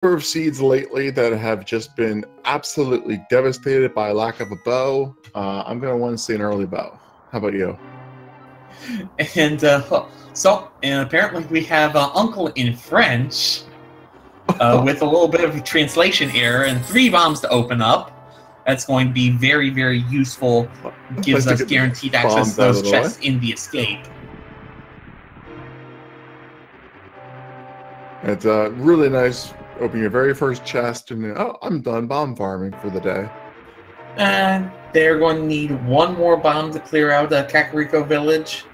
of seeds lately that have just been absolutely devastated by lack of a bow. I'm going to want to see an early bow. How about you? And and apparently we have Uncle in French with a little bit of a translation error and 3 bombs to open up. That's going to be very, very useful. Gives us guaranteed access to those chests in the escape. It's really nice. Open your very first chest and oh, I'm done bomb farming for the day. And they're going to need 1 more bomb to clear out Kakariko Village.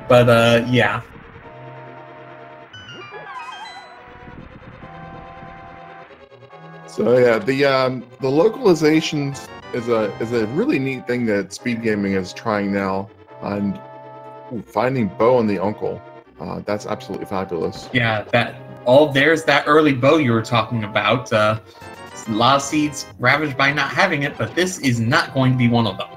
But yeah. So yeah, the localizations is a really neat thing that speed gaming is trying now, and finding Bo and the uncle. That's absolutely fabulous. Yeah, there's that early bow you were talking about. A lot of seeds ravaged by not having it, but this is not going to be one of them.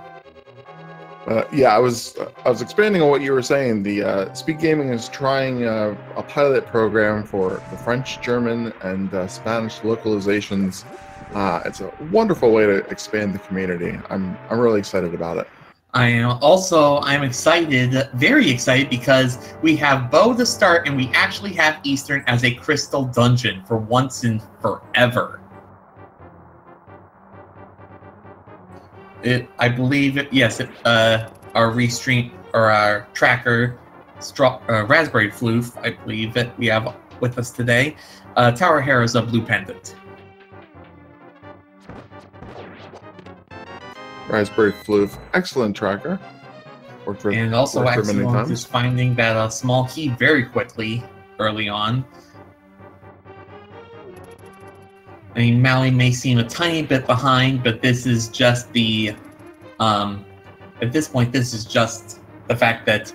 Yeah, I was expanding on what you were saying. The speed gaming is trying a pilot program for the French, German, and Spanish localizations. It's a wonderful way to expand the community. I'm really excited about it. I'm excited, very excited, because we have Bow to start, and we actually have Eastern as a crystal dungeon for once and forever. I believe our restream or our tracker, Raspberry Floof, I believe that we have with us today. Tower Hera's a blue pendant. Raspberry Floof, excellent tracker. And also excellent is finding that small key very quickly early on. I mean, Malle may seem a tiny bit behind, but this is just the at this point, this is just the fact that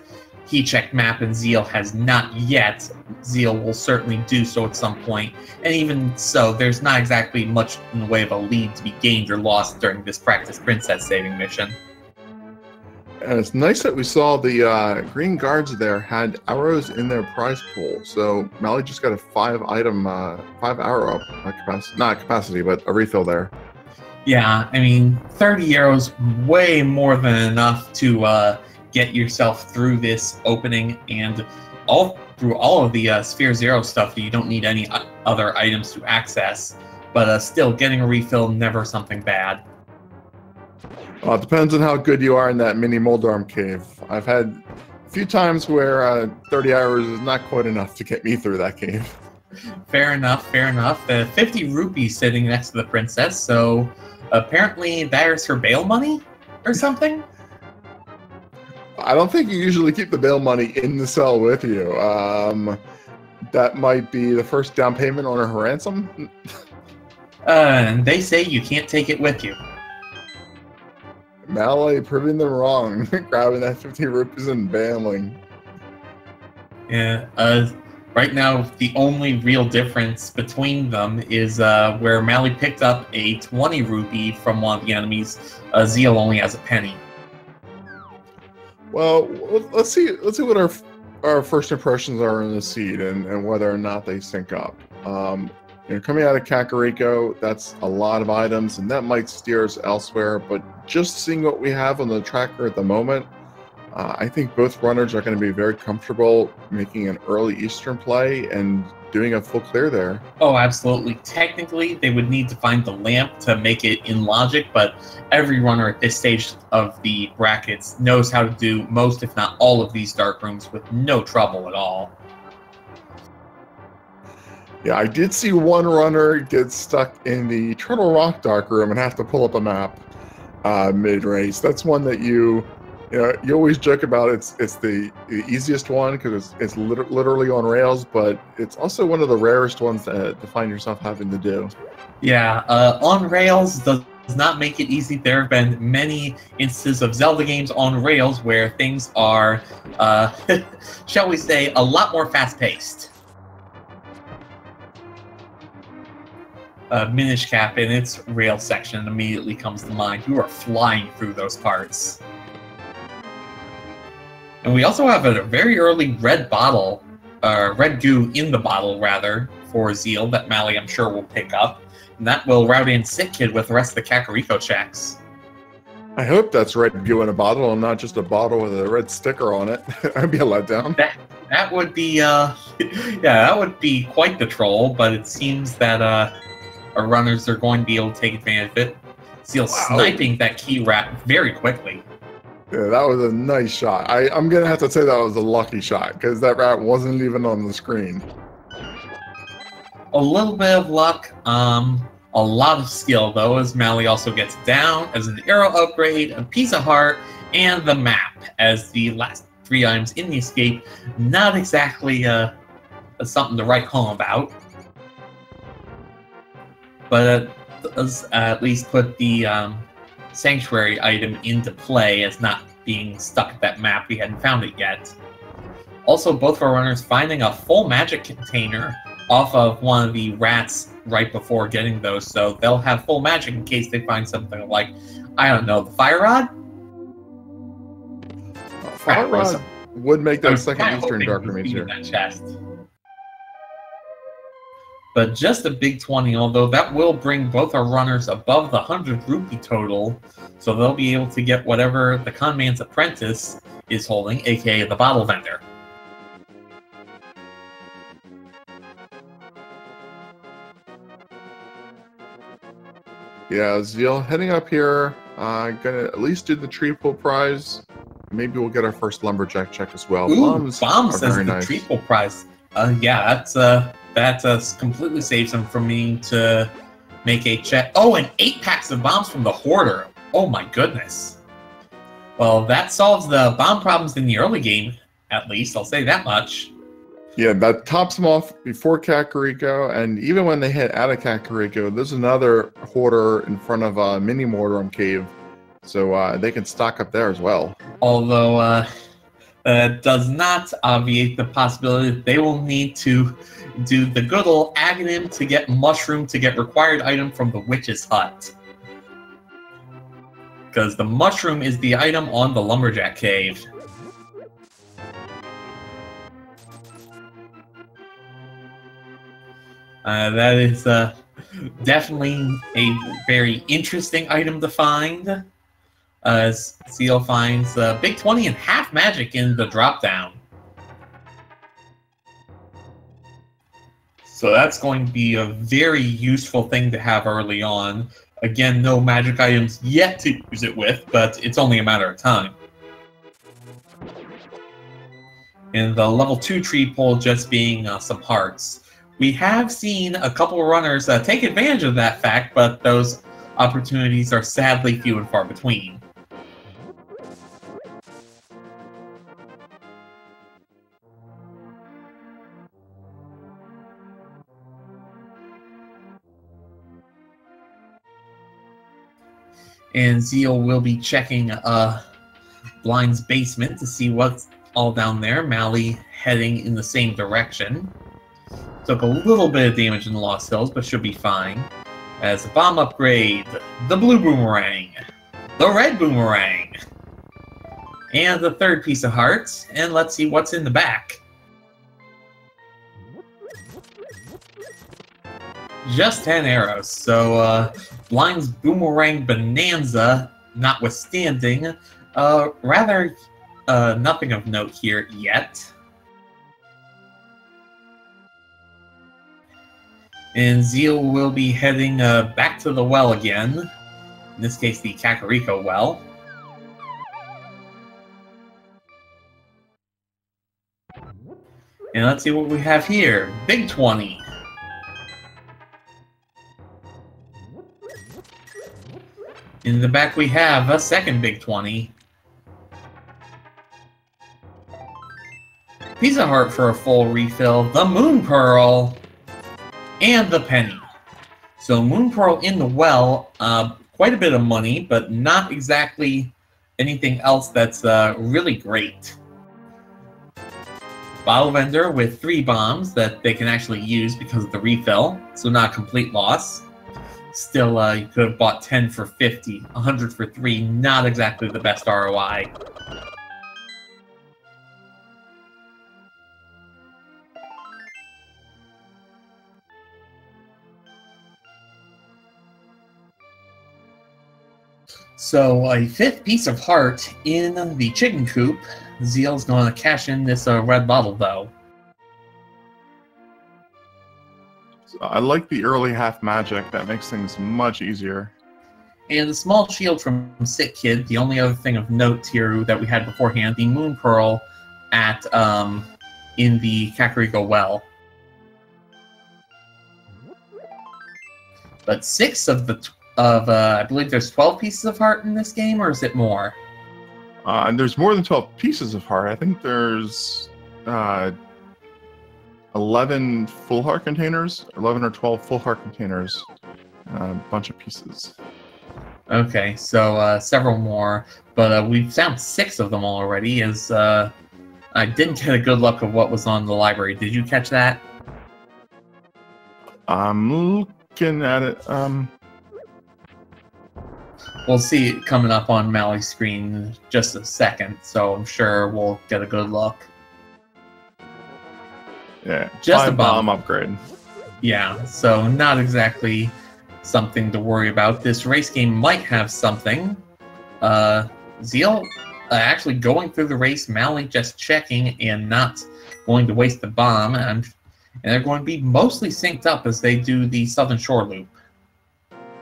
he checked map and Zheal has not yet. Zheal will certainly do so at some point. And even so, there's not exactly much in the way of a lead to be gained or lost during this practice princess saving mission. And it's nice that we saw the green guards there had arrows in their prize pool. So Malle just got a 5 arrow capacity, not capacity, but a refill there. Yeah, I mean, 30 arrows, way more than enough to get yourself through this opening, and through all of the Sphere Zero stuff. You don't need any other items to access, but still, getting a refill, never something bad. It depends on how good you are in that mini Moldarm cave. I've had a few times where 30 hours is not quite enough to get me through that cave. Fair enough, fair enough. 50 rupees sitting next to the princess, so apparently there's her bail money or something? I don't think you usually keep the bail money in the cell with you. That might be the first down payment on her ransom. And they say you can't take it with you. Malle proving them wrong, grabbing that 50 rupees and bailing. Yeah, right now the only real difference between them is where Malle picked up a 20 rupee from one of the enemies. Zheal only has a penny. Well, let's see what our first impressions are in the seed and whether or not they sync up. Coming out of Kakariko, that's a lot of items, and that might steer us elsewhere, but just seeing what we have on the tracker at the moment, I think both runners are going to be very comfortable making an early Eastern play and doing a full clear there. Oh, absolutely. Technically, they would need to find the lamp to make it in logic, but every runner at this stage of the brackets knows how to do most, if not all, of these dark rooms with no trouble at all. Yeah, I did see one runner get stuck in the Turtle Rock dark room and have to pull up a map mid-race. That's one that you always joke about. It's the easiest one because it's literally on rails, but it's also one of the rarest ones to find yourself having to do. Yeah, on rails does not make it easy. There have been many instances of Zelda games on rails where things are, shall we say, a lot more fast-paced. Minish Cap in its rail section immediately comes to mind. You are flying through those parts. And we also have a very early red bottle, red goo in the bottle, rather, for Zheal that Malle, I'm sure, will pick up. And that will route in Sick Kid with the rest of the Kakariko checks. I hope that's red goo in a bottle and not just a bottle with a red sticker on it. That'd be a letdown. That would be, yeah, that would be quite the troll, but it seems that our runners are going to be able to take advantage of it. Zheal sniping that key rat very quickly. Yeah, that was a nice shot. I'm going to have to say that was a lucky shot, because that rat wasn't even on the screen. A little bit of luck, a lot of skill, though, as Malle also gets down as an arrow upgrade, a piece of heart, and the map as the last 3 items in the escape. Not exactly something to write home about, but it does at least put the Sanctuary item into play as not being stuck at that map. We hadn't found it yet. Also, both of our runners finding a full magic container off of one of the rats right before getting those, so they'll have full magic in case they find something like, I don't know, the fire rod? Fire rod would make that second Eastern Dark Randomizer. That chest. But just a big 20, although that will bring both our runners above the 100 rupee total, so they'll be able to get whatever the Conman's Apprentice is holding, aka the bottle vendor. Yeah, Zheal heading up here. Gonna at least do the tree pull prize. Maybe we'll get our first lumberjack check as well. Ooh, bombs as the nice. tree pull prize. Yeah, that's completely saves him from me to make a check. Oh, and 8 packs of bombs from the hoarder. Oh my goodness. Well, that solves the bomb problems in the early game, at least. I'll say that much. Yeah, that tops them off before Kakariko, and even when they hit out of Kakariko, there's another hoarder in front of Mini Mortarum Cave, so they can stock up there as well. Although, that does not obviate the possibility that they will need to do the good old Aghanim to get Mushroom to get required item from the Witch's Hut. Because the Mushroom is the item on the Lumberjack Cave. That is definitely a very interesting item to find. As Zheal finds Big 20 and half magic in the drop-down. So that's going to be a very useful thing to have early on. Again, no magic items yet to use it with, but it's only a matter of time. And the level 2 tree pull just being some hearts. We have seen a couple of runners take advantage of that fact, but those opportunities are sadly few and far between. And Zheal will be checking Blind's basement to see what's all down there. Malle heading in the same direction. Took a little bit of damage in the Lost Hills, but should be fine. As a bomb upgrade, the blue boomerang, the red boomerang, and the third piece of hearts. And let's see what's in the back. Just 10 arrows, so Blind's Boomerang Bonanza notwithstanding, rather nothing of note here yet. And Zheal will be heading back to the well again, in this case the Kakariko well. And let's see what we have here. Big 20. In the back we have a second Big 20. Piece of heart for a full refill, the Moon Pearl, and the penny. So Moon Pearl in the well, quite a bit of money, but not exactly anything else that's really great. Bottle vendor with 3 bombs that they can actually use because of the refill, so not a complete loss. Still, you could have bought 10 for 50, 100 for 3, not exactly the best ROI. So a fifth piece of heart in the chicken coop. Zheal's going to cash in this red bottle, though. I like the early half magic. That makes things much easier. And a small shield from Sick Kid. The only other thing of note here that we had beforehand, the Moon Pearl at in the Kakariko well. But 6 of the I believe there's 12 pieces of heart in this game, or is it more? And there's more than 12 pieces of heart. I think there's 11 full heart containers, 11 or 12 full heart containers, a bunch of pieces. Okay, so several more, but we've found 6 of them already. As I didn't get a good look of what was on the library. Did you catch that? I'm looking at it. We'll see it coming up on Malle's screen in just a second, so I'm sure we'll get a good look. Yeah, just a bomb upgrade. Yeah, so not exactly something to worry about. This race game might have something. Zheal actually going through the race, Malle just checking and not going to waste the bomb, and they're going to be mostly synced up as they do the Southern Shore loop.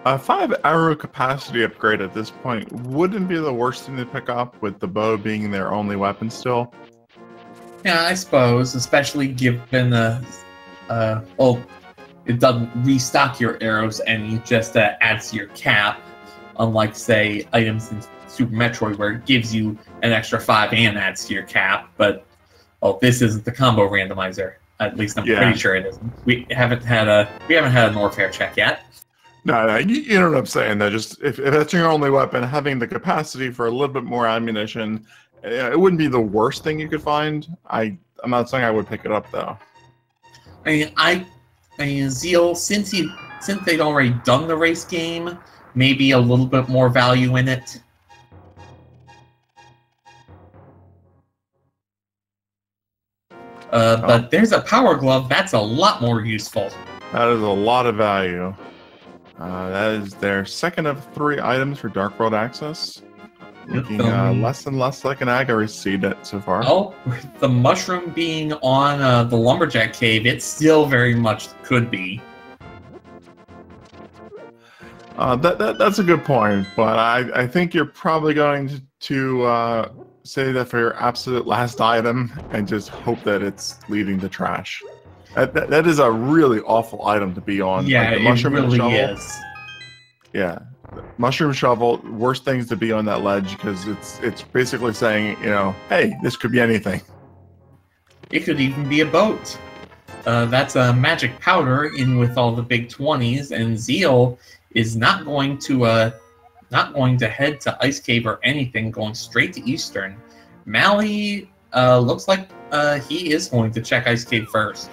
5 arrow capacity upgrade at this point wouldn't be the worst thing to pick up, with the bow being their only weapon still. Yeah, I suppose, especially given it doesn't restock your arrows and it just adds to your cap, unlike, say, items in Super Metroid where it gives you an extra 5 and adds to your cap. But this isn't the combo randomizer. At least I'm pretty sure it isn't. We haven't had a Norfair check yet. No, you know what I'm saying. Though, just if that's your only weapon, having the capacity for a little bit more ammunition, it wouldn't be the worst thing you could find. I'm not saying I would pick it up though. I mean, Zheal, since they'd already done the race game, maybe a little bit more value in it. But there's a power glove that's a lot more useful. That is a lot of value. That is their second of 3 items for Dark World access. Looking less and less like an Agari seed so far. Oh, with the mushroom being on the Lumberjack Cave, it still very much could be. That's a good point, but I think you're probably going to say that for your absolute last item and just hope that it's leading to trash. That is a really awful item to be on. Yeah, like the mushroom it really shovel. is. Yeah, mushroom shovel, worst things to be on that ledge because it's basically saying, hey, this could be anything. It could even be a boat. That's a magic powder in with all the big 20s, and Zheal is not going to head to Ice Cave or anything, going straight to Eastern. Malle looks like he is going to check Ice Cave first.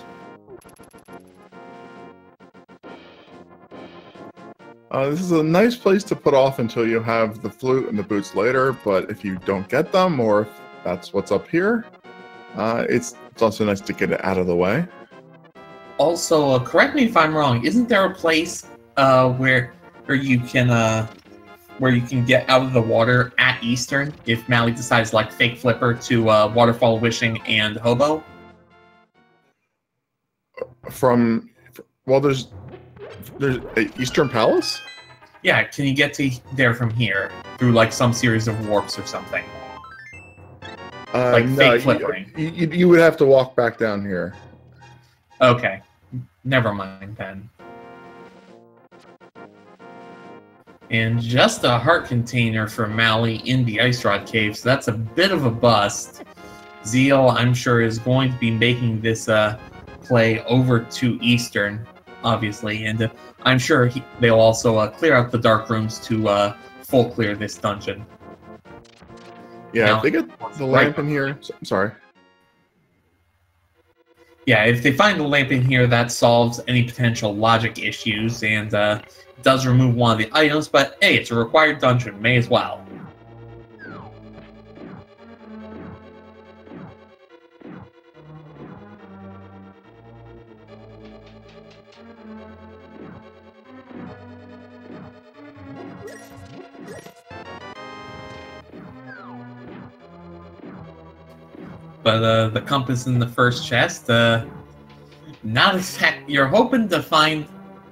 This is a nice place to put off until you have the flute and the boots later, but if you don't get them, or if that's what's up here, it's also nice to get it out of the way. Also, correct me if I'm wrong, isn't there a place where you can get out of the water at Eastern if Malle decides, like, Fake Flipper to Waterfall Wishing and Hobo? There's Eastern Palace? Yeah, can you get to there from here through, like, some series of warps or something? Like no, fake flippering. You would have to walk back down here. Okay, never mind then. And just a heart container for Malle in the Ice Rod Cave, so that's a bit of a bust. Zheal, I'm sure, is going to be making this play over to Eastern, obviously, and I'm sure they'll also clear out the dark rooms to full clear this dungeon. Yeah, now, if they get the lamp in here... Sorry. Yeah, if they find the lamp in here, that solves any potential logic issues, and does remove one of the items, but hey, it's a required dungeon, may as well. but the compass in the first chest, not exact. You're hoping to find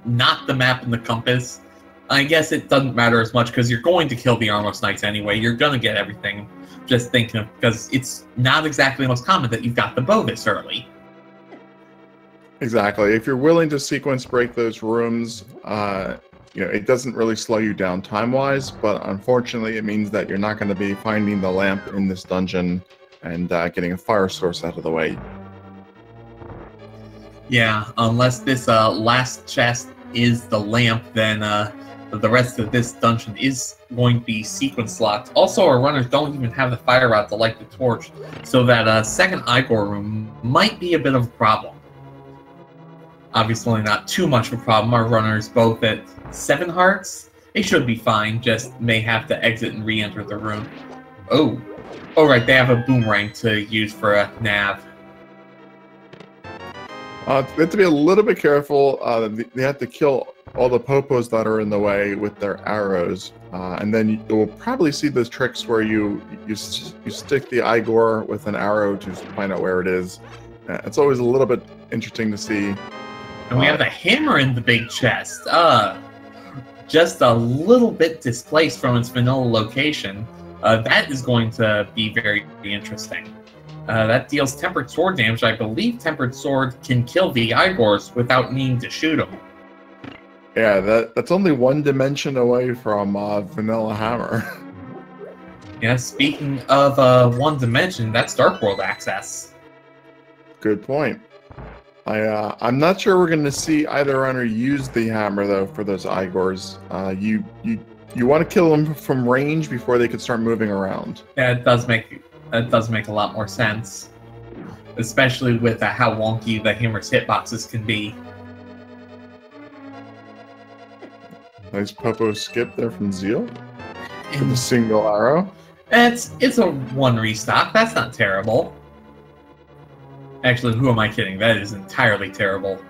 not the map and the compass. I guess it doesn't matter as much because you're going to kill the Armos Knights anyway. You're gonna get everything. Just thinking of, because it's not exactly the most common that you've got the Bovis early. Exactly. If you're willing to sequence break those rooms, it doesn't really slow you down time-wise, but unfortunately it means that you're not going to be finding the lamp in this dungeon and getting a fire source out of the way. Yeah, unless this last chest is the lamp, then the rest of this dungeon is going to be sequence locked. Also, our runners don't even have the fire rod to light the torch, so that second Igor room might be a bit of a problem. Obviously not too much of a problem. Our runners both at 7 hearts. They should be fine, just may have to exit and re-enter the room. Oh right, they have a boomerang to use for a nav. They have to be a little bit careful. They have to kill all the popos that are in the way with their arrows, and then you will probably see those tricks where you stick the Igor with an arrow to find out where it is. It's always a little bit interesting to see. And we have the hammer in the big chest. Just a little bit displaced from its vanilla location. That is going to be very interesting. That deals tempered sword damage. I believe tempered sword can kill the Igors without needing to shoot them. Yeah, that's only one dimension away from vanilla hammer. Yeah, speaking of one dimension, that's Dark World access. Good point. I'm not sure we're going to see either runner use the hammer though for those Igors. You want to kill them from range before they can start moving around. Yeah, it does make a lot more sense, especially with how wonky the hammer's hitboxes can be. Nice popo skip there from Zheal with a single arrow. It's a 1 restock. That's not terrible. Actually, who am I kidding? That is entirely terrible.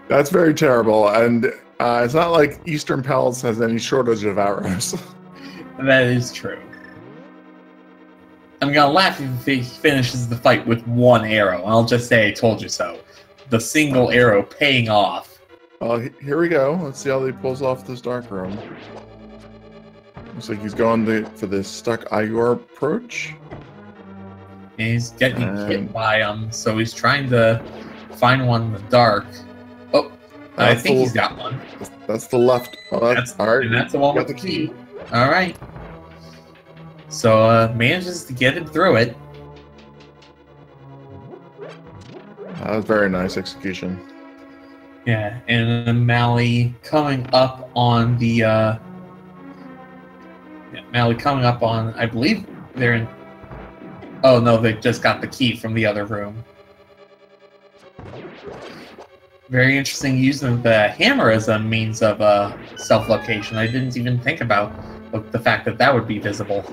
That's very terrible, and it's not like Eastern Palace has any shortage of arrows. That is true. I'm gonna laugh if he finishes the fight with 1 arrow. I'll just say I told you so. The single arrow paying off. Here we go. Let's see how he pulls off this dark room. Looks like he's going for the stuck Igor approach. And he's getting hit by him, so he's trying to find one in the dark. Oh, I think he's got one. That's the left. Oh, that's all right. And that's the one with the key. All right. So manages to get it through it. That was very nice execution. Yeah, and Malle coming up on the Malle coming up on, I believe they're in. Oh no, they just got the key from the other room. Very interesting using the hammer as a means of self-location. I didn't even think about the fact that that would be visible.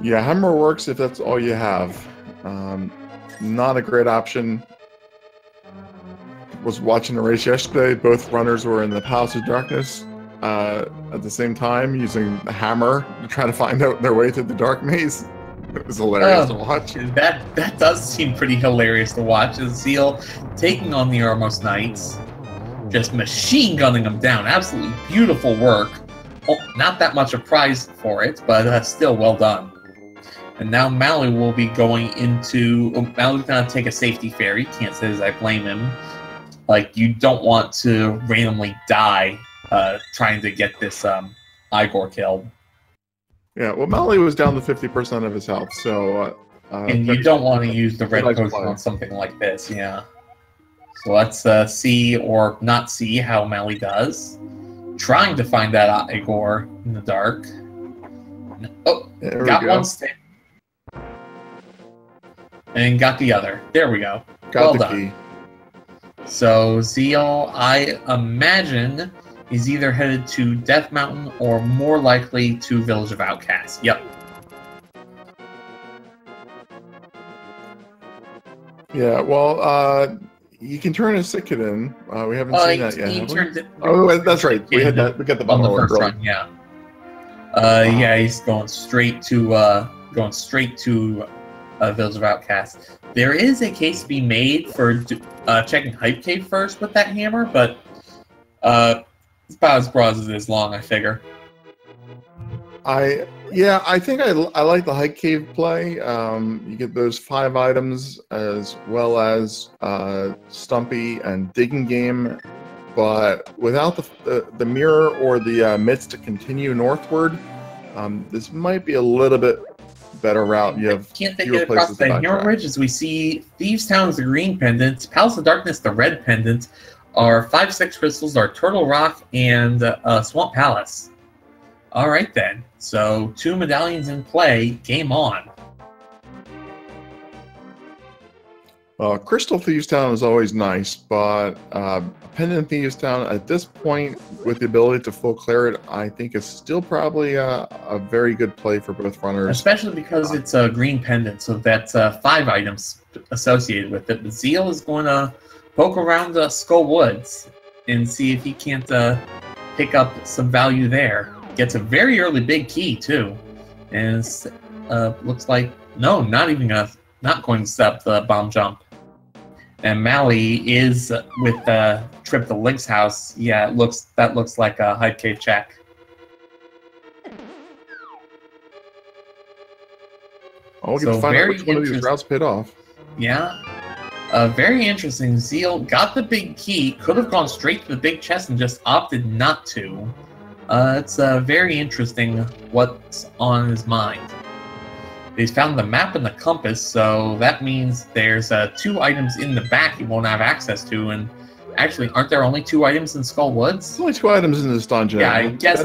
Yeah, hammer works if that's all you have. Not a great option. Was watching the race yesterday. Both runners were in the Palace of Darkness at the same time, using the hammer to try to find out their way through the dark maze. It was hilarious to watch. That does seem pretty hilarious to watch. As Zheal taking on the Armos Knights, just machine gunning them down. Absolutely beautiful work. Oh, not that much a prize for it, but still well done. And now Malle will be going into. Malle's gonna take a safety ferry. Can't say as I blame him. Like, you don't want to randomly die trying to get this Igor killed. Yeah, well, Malle was down to 50% of his health, so... and you don't want to use the red potion on something like this, yeah. So let's see, or not see, how Malle does. Trying to find that Igor in the dark. Oh, got one stick. And got the other. There we go. Got the key. So Zheal, I imagine, is either headed to Death Mountain or more likely to Village of Outcasts. Yep. Yeah, well, you can turn a Sickit in. We haven't seen that yet. Turned it, oh, that's right. We had that. We got the bundle on the first run, yeah. Yeah, he's going straight to Village of Outcasts. There is a case to be made for checking Hype Cave first with that hammer, but it's about as broad as it is long, I figure. I think I like the Hype Cave play. You get those 5 items as well as Stumpy and Digging Game, but without the mirror or the mitts to continue northward, this might be a little bit better route. You have can't they get across the Hammer Ridge? As we see, Thieves Town is the green pendant, Palace of Darkness the red pendant, our 5-6 crystals are Turtle Rock and Swamp Palace. All right then. So 2 medallions in play. Game on. Crystal Thieves Town is always nice, but Pendant Thieves Town at this point, with the ability to full clear it, I think is still probably a very good play for both runners. Especially because it's a green pendant, so that's 5 items associated with it. But Zheal is going to poke around Skull Woods and see if he can't pick up some value there. Gets a very early big key too, and looks like no, not going to step the bomb jump. And Malle is with Trip the Link's house. Yeah, that looks like a Hype Cave check. Oh, we can find out which one of these routes paid off. Yeah. Very interesting. Zheal got the big key, could have gone straight to the big chest and just opted not to. It's very interesting what's on his mind. He's found the map and the compass, so that means there's 2 items in the back he won't have access to. And actually, aren't there only 2 items in Skull Woods? There's only 2 items in this dungeon. Yeah, I guess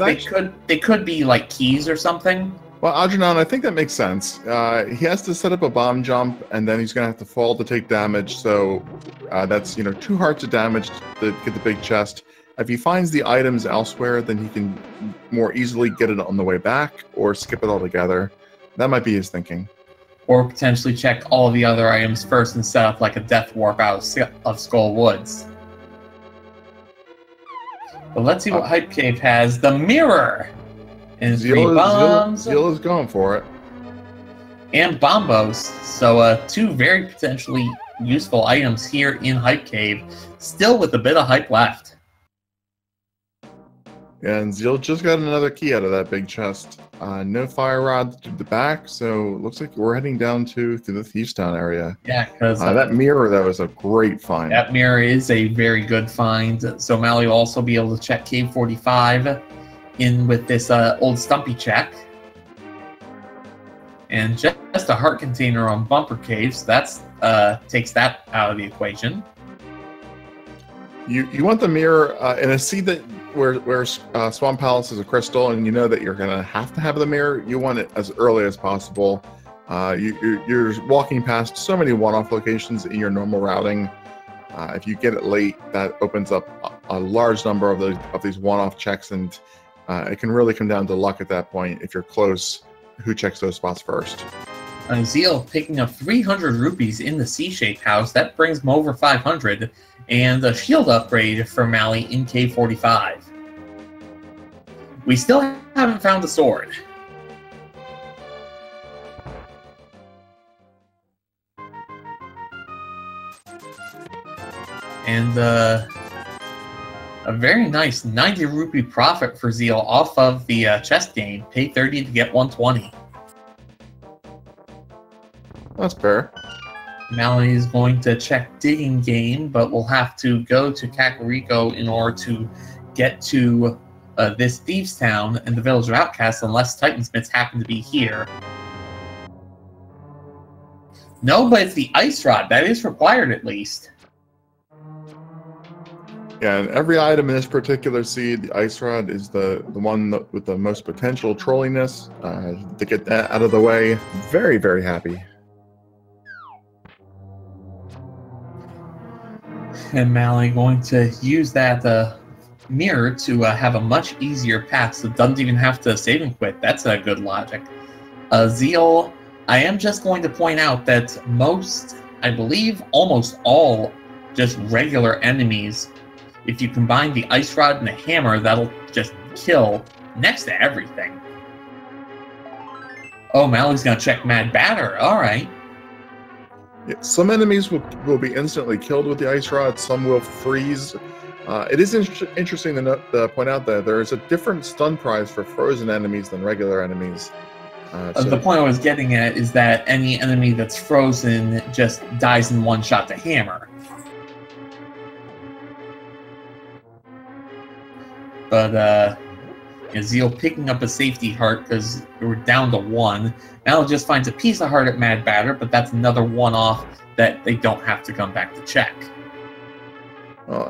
they could be like keys or something. Well, Algernon, I think that makes sense. He has to set up a bomb jump, and then he's going to have to fall to take damage. So that's 2 hearts of damage to get the big chest. If he finds the items elsewhere, then he can more easily get it on the way back or skip it altogether. That might be his thinking. Or potentially check all the other items first and set up like a death warp out of Skull Woods. But let's see what Hype Cave has. The mirror! And 3 bombs. Zheal is going for it. And bombos. So 2 very potentially useful items here in Hype Cave. Still with a bit of hype left. And Zheal just got another key out of that big chest. No fire rod to the back, so looks like we're heading down through the Thieves Town area. Yeah, because that mirror, that was a great find. That mirror is a very good find. So Malle will also be able to check Cave 45 in with this old Stumpy check. And just a heart container on Bumper Caves, that's takes that out of the equation. You want the mirror in a seed that where Swamp Palace is a crystal, and you know that you're gonna have to have the mirror. You want it as early as possible. You're walking past so many one-off locations in your normal routing. If you get it late, that opens up a large number of these one-off checks, and it can really come down to luck at that point. If you're close, who checks those spots first? Zheal picking up 300 rupees in the C-shaped house. That brings him over 500. And a shield upgrade for Malle in Cave 45. We still haven't found the sword. And a very nice 90 rupee profit for Zheal off of the chest game. Pay 30 to get 120. That's fair. Malle is going to check Digging Game, but we'll have to go to Kakariko in order to get to this Thieves Town and the Village of Outcasts, unless Titansmiths happen to be here. No, but it's the Ice Rod. That is required, at least. Yeah, and every item in this particular seed, the Ice Rod is the one with the most potential trolliness. To get that out of the way, very, very happy. And Malle going to use that mirror to have a much easier path, so it doesn't even have to save and quit. That's a good logic. Zheal, I am just going to point out that I believe almost all just regular enemies, if you combine the Ice Rod and the Hammer, that'll just kill next to everything. Oh, Malle's gonna check Mad Batter. All right. Yeah, some enemies will be instantly killed with the ice rod. Some will freeze. It is interesting to point out that there is a different stun prize for frozen enemies than regular enemies. The point I was getting at is that any enemy that's frozen just dies in one shot to hammer. But Zheal picking up a safety heart because we're down to 1. Malle just finds a piece of heart at Mad Batter, but that's another one-off that they don't have to come back to check.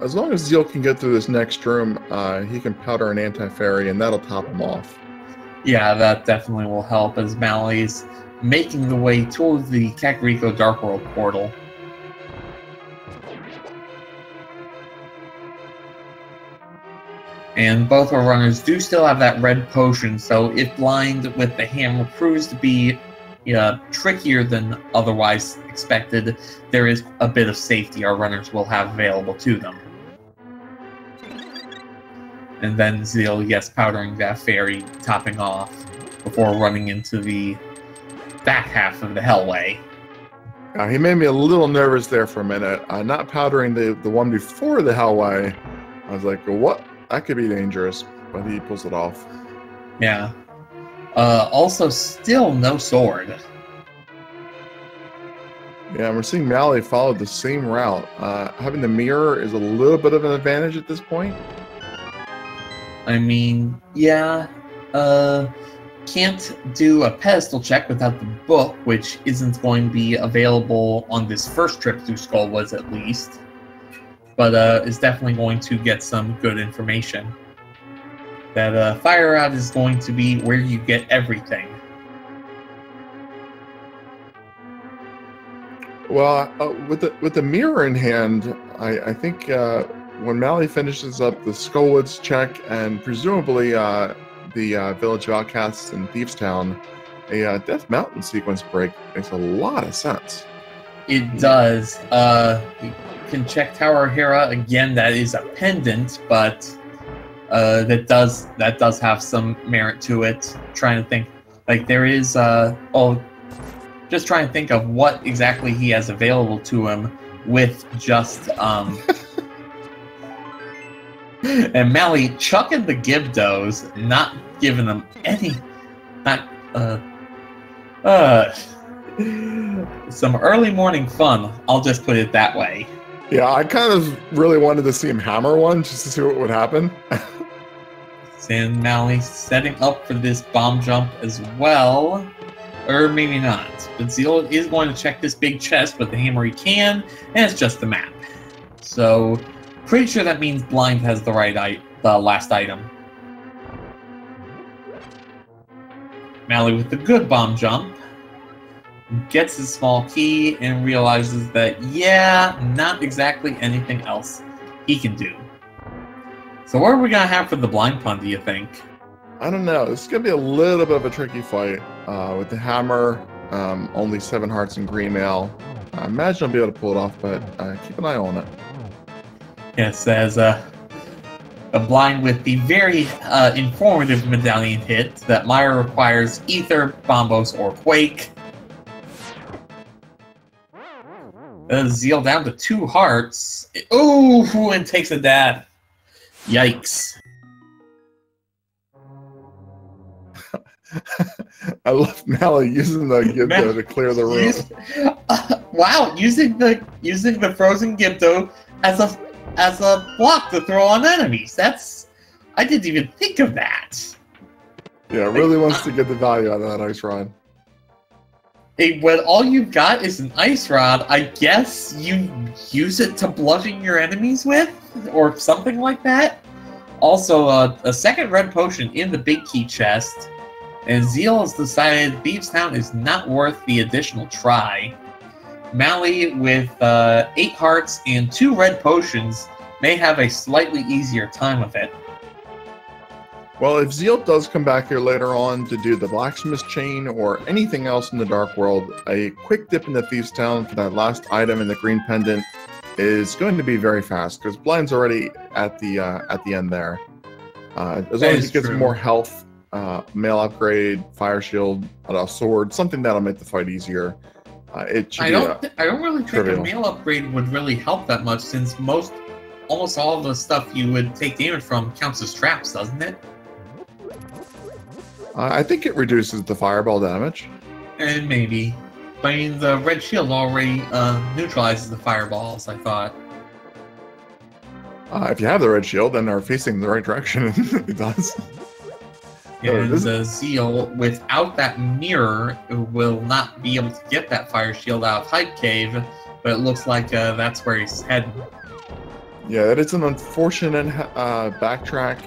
As long as Zheal can get through this next room, he can powder an anti-fairy, and that'll top him off. Yeah, that definitely will help as Malle's making the way towards the Kakariko Dark World portal. And both our runners do still have that red potion, so if blind with the hammer proves to be trickier than otherwise expected, there is a bit of safety our runners will have available to them. And then Zheal, yes, powdering that fairy, topping off before running into the back half of the Hellway. He made me a little nervous there for a minute. Not powdering the one before the Hellway. I was like, what? That could be dangerous, but he pulls it off. Yeah. Also, still no sword. Yeah, we're seeing Malle follow the same route. Having the mirror is a little bit of an advantage at this point. I mean, yeah. Can't do a pedestal check without the book, which isn't going to be available on this first trip through Skullwoods at least. But is definitely going to get some good information. That Fire Rod is going to be where you get everything. Well, with the mirror in hand, I think when Malle finishes up the Skullwoods check and presumably the Village of Outcasts in Thievestown, a Death Mountain sequence break makes a lot of sense. It does. You can check Tower Hera again. That is a pendant, but that does have some merit to it. Trying to think, like there is. Just trying to think of what exactly he has available to him with just and Malle chucking the Gibdos, not giving them any, some early morning fun. I'll just put it that way. Yeah, I kind of really wanted to see him hammer one just to see what would happen. And Malle setting up for this bomb jump as well. Or maybe not. But Zheal is going to check this big chest with the hammer he can, and it's just the map. So, pretty sure that means blind has the last item. Malle with the good bomb jump gets his small key and realizes that, yeah, not exactly anything else he can do. So what are we going to have for the blind pun, do you think? I don't know. This is going to be a little bit of a tricky fight. With the hammer, only 7 hearts and green mail. I imagine I'll be able to pull it off, but keep an eye on it. Yes, as a blind with the very informative medallion hit that Maya requires Ether, Bombos, or Quake. Zheal down to 2 hearts. Ooh, and takes a dab. Yikes. I love Malle using the Gibdo to clear the room. Wow, using the frozen Gibdo as a block to throw on enemies. I didn't even think of that. Yeah, really wants to get the value out of that ice rod. Hey, when all you've got is an ice rod, I guess you use it to bludgeon your enemies with, or something like that. Also, a second red potion in the big key chest. And Zheal has decided Thievestown is not worth the additional try. Malle with 8 hearts and 2 red potions may have a slightly easier time of it. Well, if Zheal does come back here later on to do the Blacksmith's Chain or anything else in the Dark World, a quick dip into Thievestown for that last item in the green pendant is going to be very fast because Blind's already at the end there. As long as he gets more health mail upgrade, fire shield, a sword, something that'll make the fight easier. It should I don't really think trivial. a mail upgrade would really help that much, since almost all of the stuff you would take damage from counts as traps, doesn't it? I think it reduces the fireball damage. And maybe. But I mean, the red shield already neutralizes the fireballs, I thought. If you have the red shield, then they're facing the right direction. It does. And the Zheal, without that mirror, will not be able to get that fire shield out of Hype Cave, but it looks like that's where he's heading. Yeah, that is an unfortunate backtrack.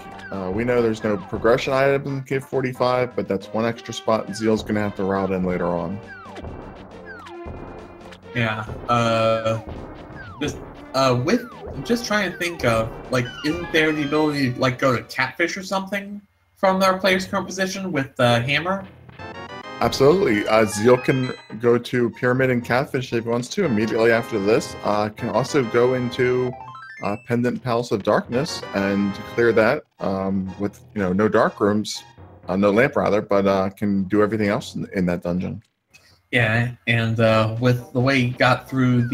We know there's no progression item in Cave 45, but that's one extra spot Zeal's going to have to route in later on. Yeah, just trying to think of, like, isn't there the ability to, like, go to Catfish or something from their player's current position with the hammer? Absolutely. Zheal can go to Pyramid and Catfish if he wants to immediately after this. Can also go into Pendant Palace of Darkness and clear that with no dark rooms, no lamp rather, but can do everything else in that dungeon. Yeah, and with the way he got through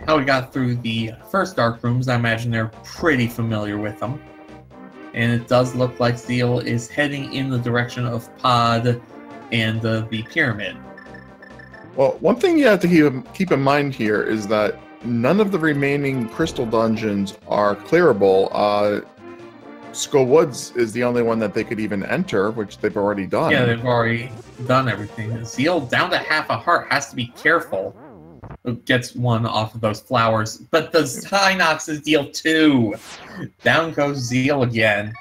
how he got through the first dark rooms, I imagine they're pretty familiar with them. And it does look like Zheal is heading in the direction of Pod and the Pyramid. Well, one thing you have to keep in mind here is that none of the remaining crystal dungeons are clearable. Skull Woods is the only one that they could even enter, which they've already done. Yeah, they've already done everything. Zheal, down to half a heart, has to be careful. It gets one off of those flowers, but the Synoxes deal 2. Down goes Zheal again.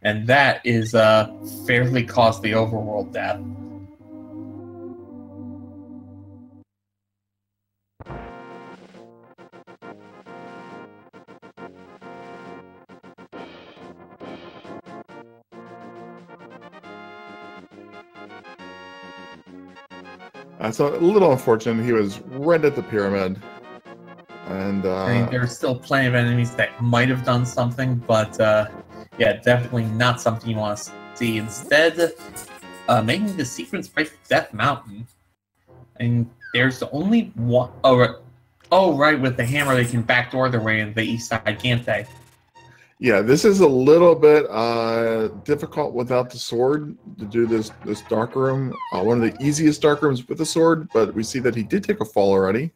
And that is fairly costly overworld death. So a little unfortunate. He was right at the pyramid, and I mean, there's still plenty of enemies that might have done something, but yeah, definitely not something you want to see. Instead, making the sequence right Death Mountain. And there's only one. Oh, right, with the hammer they can backdoor their way in the east side, can't they? Yeah, this is a little bit difficult without the sword to do this dark room. One of the easiest dark rooms with the sword, but we see that he did take a fall already.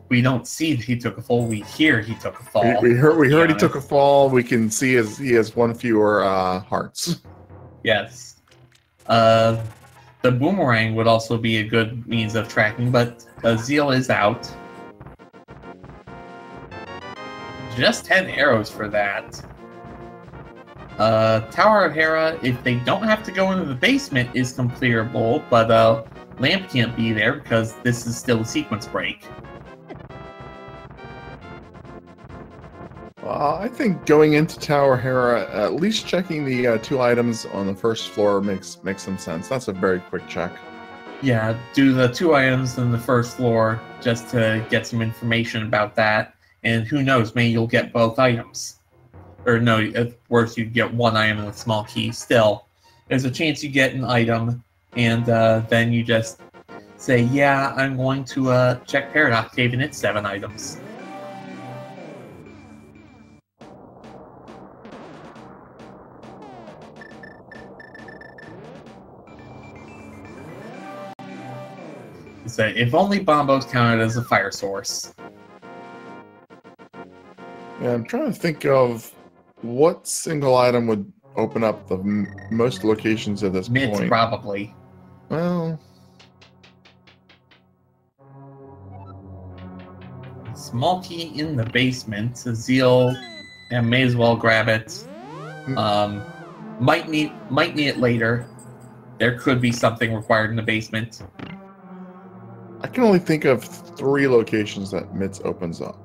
We don't see that he took a fall. We hear he took a fall. We heard he took a fall. We can see he has one fewer hearts. Yes. The boomerang would also be a good means of tracking, but Zheal is out. Just 10 arrows for that. Tower of Hera, if they don't have to go into the basement, is completable, but Lamp can't be there because this is still a sequence break. I think going into Tower Hera, at least checking the 2 items on the first floor makes some sense. That's a very quick check. Yeah, do the 2 items on the first floor just to get some information about that. And who knows, maybe you'll get both items. Or no, at worst you get 1 item and a small key. Still, there's a chance you get an item, and then you just say, yeah, I'm going to check Paradox Cave and it's 7 items. So if only Bombos counted as a fire source. Yeah, I'm trying to think of what single item would open up the most locations at this point. Probably. Well, small key in the basement. Zheal, and may as well grab it. Might need it later. There could be something required in the basement. I can only think of 3 locations that Mitz opens up.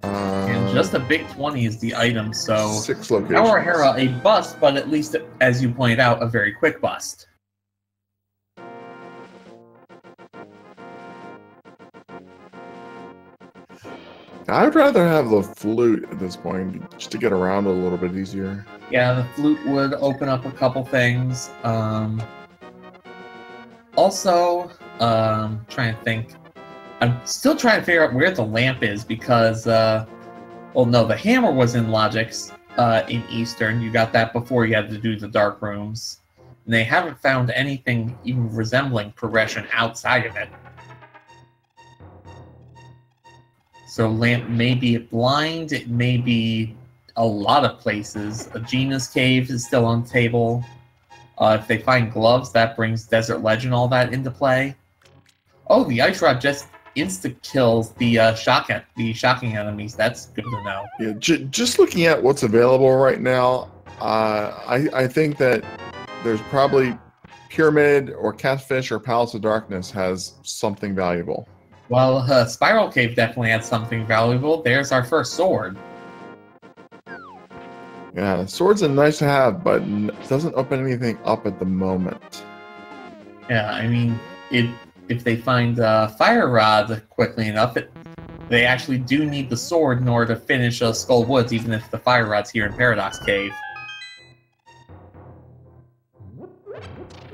And just a big 20 is the item, so 6 locations. Tower Hera, a bust, but at least, as you pointed out, a very quick bust. I'd rather have the flute at this point, just to get around a little bit easier. Yeah, the flute would open up a couple things. Also, trying to think. I'm still trying to figure out where the lamp is because, well, no, the hammer was in Logic's in Eastern. You got that before you had to do the dark rooms. And they haven't found anything even resembling progression outside of it. So lamp may be blind, it may be a lot of places. Gina's cave is still on the table. If they find gloves, that brings Desert Legend all that into play. Oh, the Ice Rod just insta-kills the shocking enemies. That's good to know. Yeah, just looking at what's available right now, I think that there's probably Pyramid or Catfish or Palace of Darkness has something valuable. Well, Spiral Cave definitely had something valuable. There's our first sword. Yeah, swords are nice to have, but it doesn't open anything up at the moment. Yeah, I mean, if they find Fire Rod quickly enough, they actually do need the sword in order to finish Skull Woods, even if the Fire Rod's here in Paradox Cave.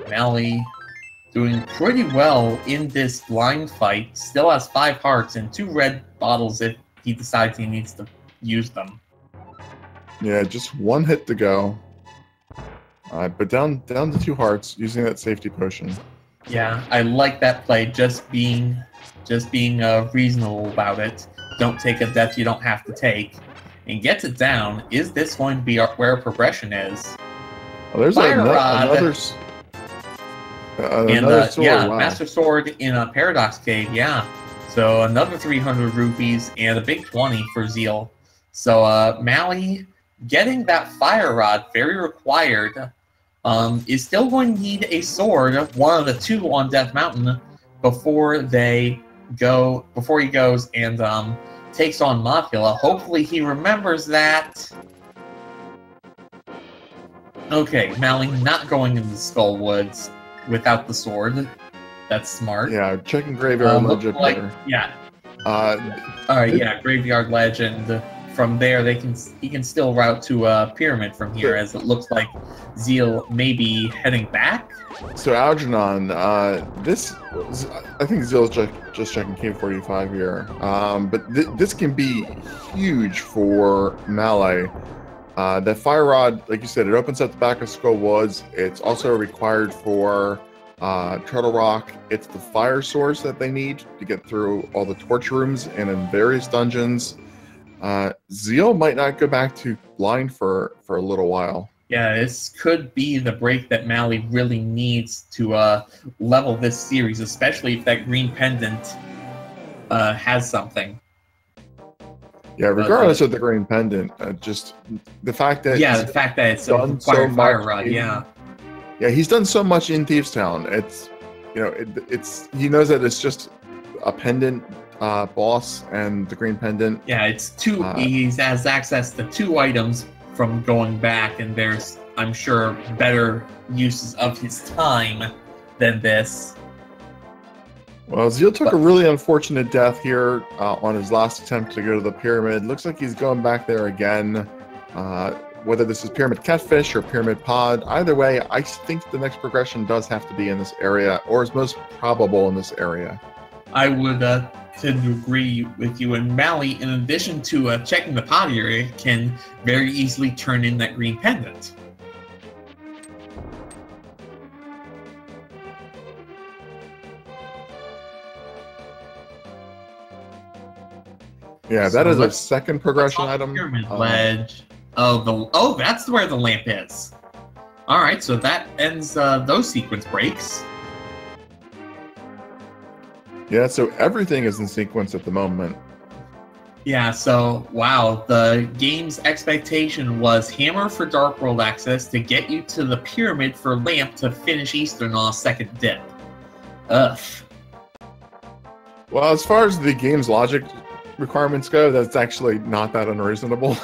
Malle doing pretty well in this blind fight. Still has 5 hearts and 2 red bottles if he decides he needs to use them. Yeah, just 1 hit to go. But down to 2 hearts using that safety potion. Yeah, I like that play. Just being reasonable about it. Don't take a death you don't have to take, and gets it down. Is this going to be where progression is? Oh, there's Fire Rod. another sword. Yeah, wow. Master Sword in a Paradox Cave. Yeah, so another 300 rupees and a big 20 for Zheal. So Malle getting that Fire Rod, very required. Is still going to need a sword, one of the 2 on Death Mountain, before he goes and takes on Modula. Hopefully he remembers that. Okay, Malle not going into the Skull Woods without the sword. That's smart. Yeah, checking Graveyard Ledge up there. Yeah. Alright, yeah, Graveyard Ledge, and from there he can still route to a Pyramid from here, as it looks like Zheal may be heading back. So Algernon, I think Zheal's just checking K45 here, but this can be huge for Malle. That Fire Rod, like you said, it opens up the back of Skull Woods. It's also required for Turtle Rock. It's the fire source that they need to get through all the torch rooms and in various dungeons. Zheal might not go back to blind for a little while. Yeah, this could be the break that Malle really needs to level this series, especially if that green pendant has something. Yeah, regardless of the green pendant, just the fact that the fact that it's done so Fire Rod, yeah, he's done so much in Thieves Town. It's he knows that it's just a pendant boss and the green pendant. Yeah, it's 2. He has access to 2 items from going back, and there's, I'm sure, better uses of his time than this. Well, Zheal took a really unfortunate death here on his last attempt to go to the Pyramid. Looks like he's going back there again. Whether this is Pyramid Catfish or Pyramid Pod, either way, I think the next progression does have to be in this area, or is most probable in this area. I would tend to agree with you. And Malle, in addition to checking the pod area, can very easily turn in that green pendant. Yeah, that is a second progression item. Pyramid Ledge. Oh, that's where the lamp is. All right, so that ends those sequence breaks. Yeah, so everything is in sequence at the moment. Yeah, so, wow, the game's expectation was Hammer for Dark World access to get you to the Pyramid for Lamp to finish Eastern on a second dip. Ugh. Well, as far as the game's logic requirements go, that's actually not that unreasonable.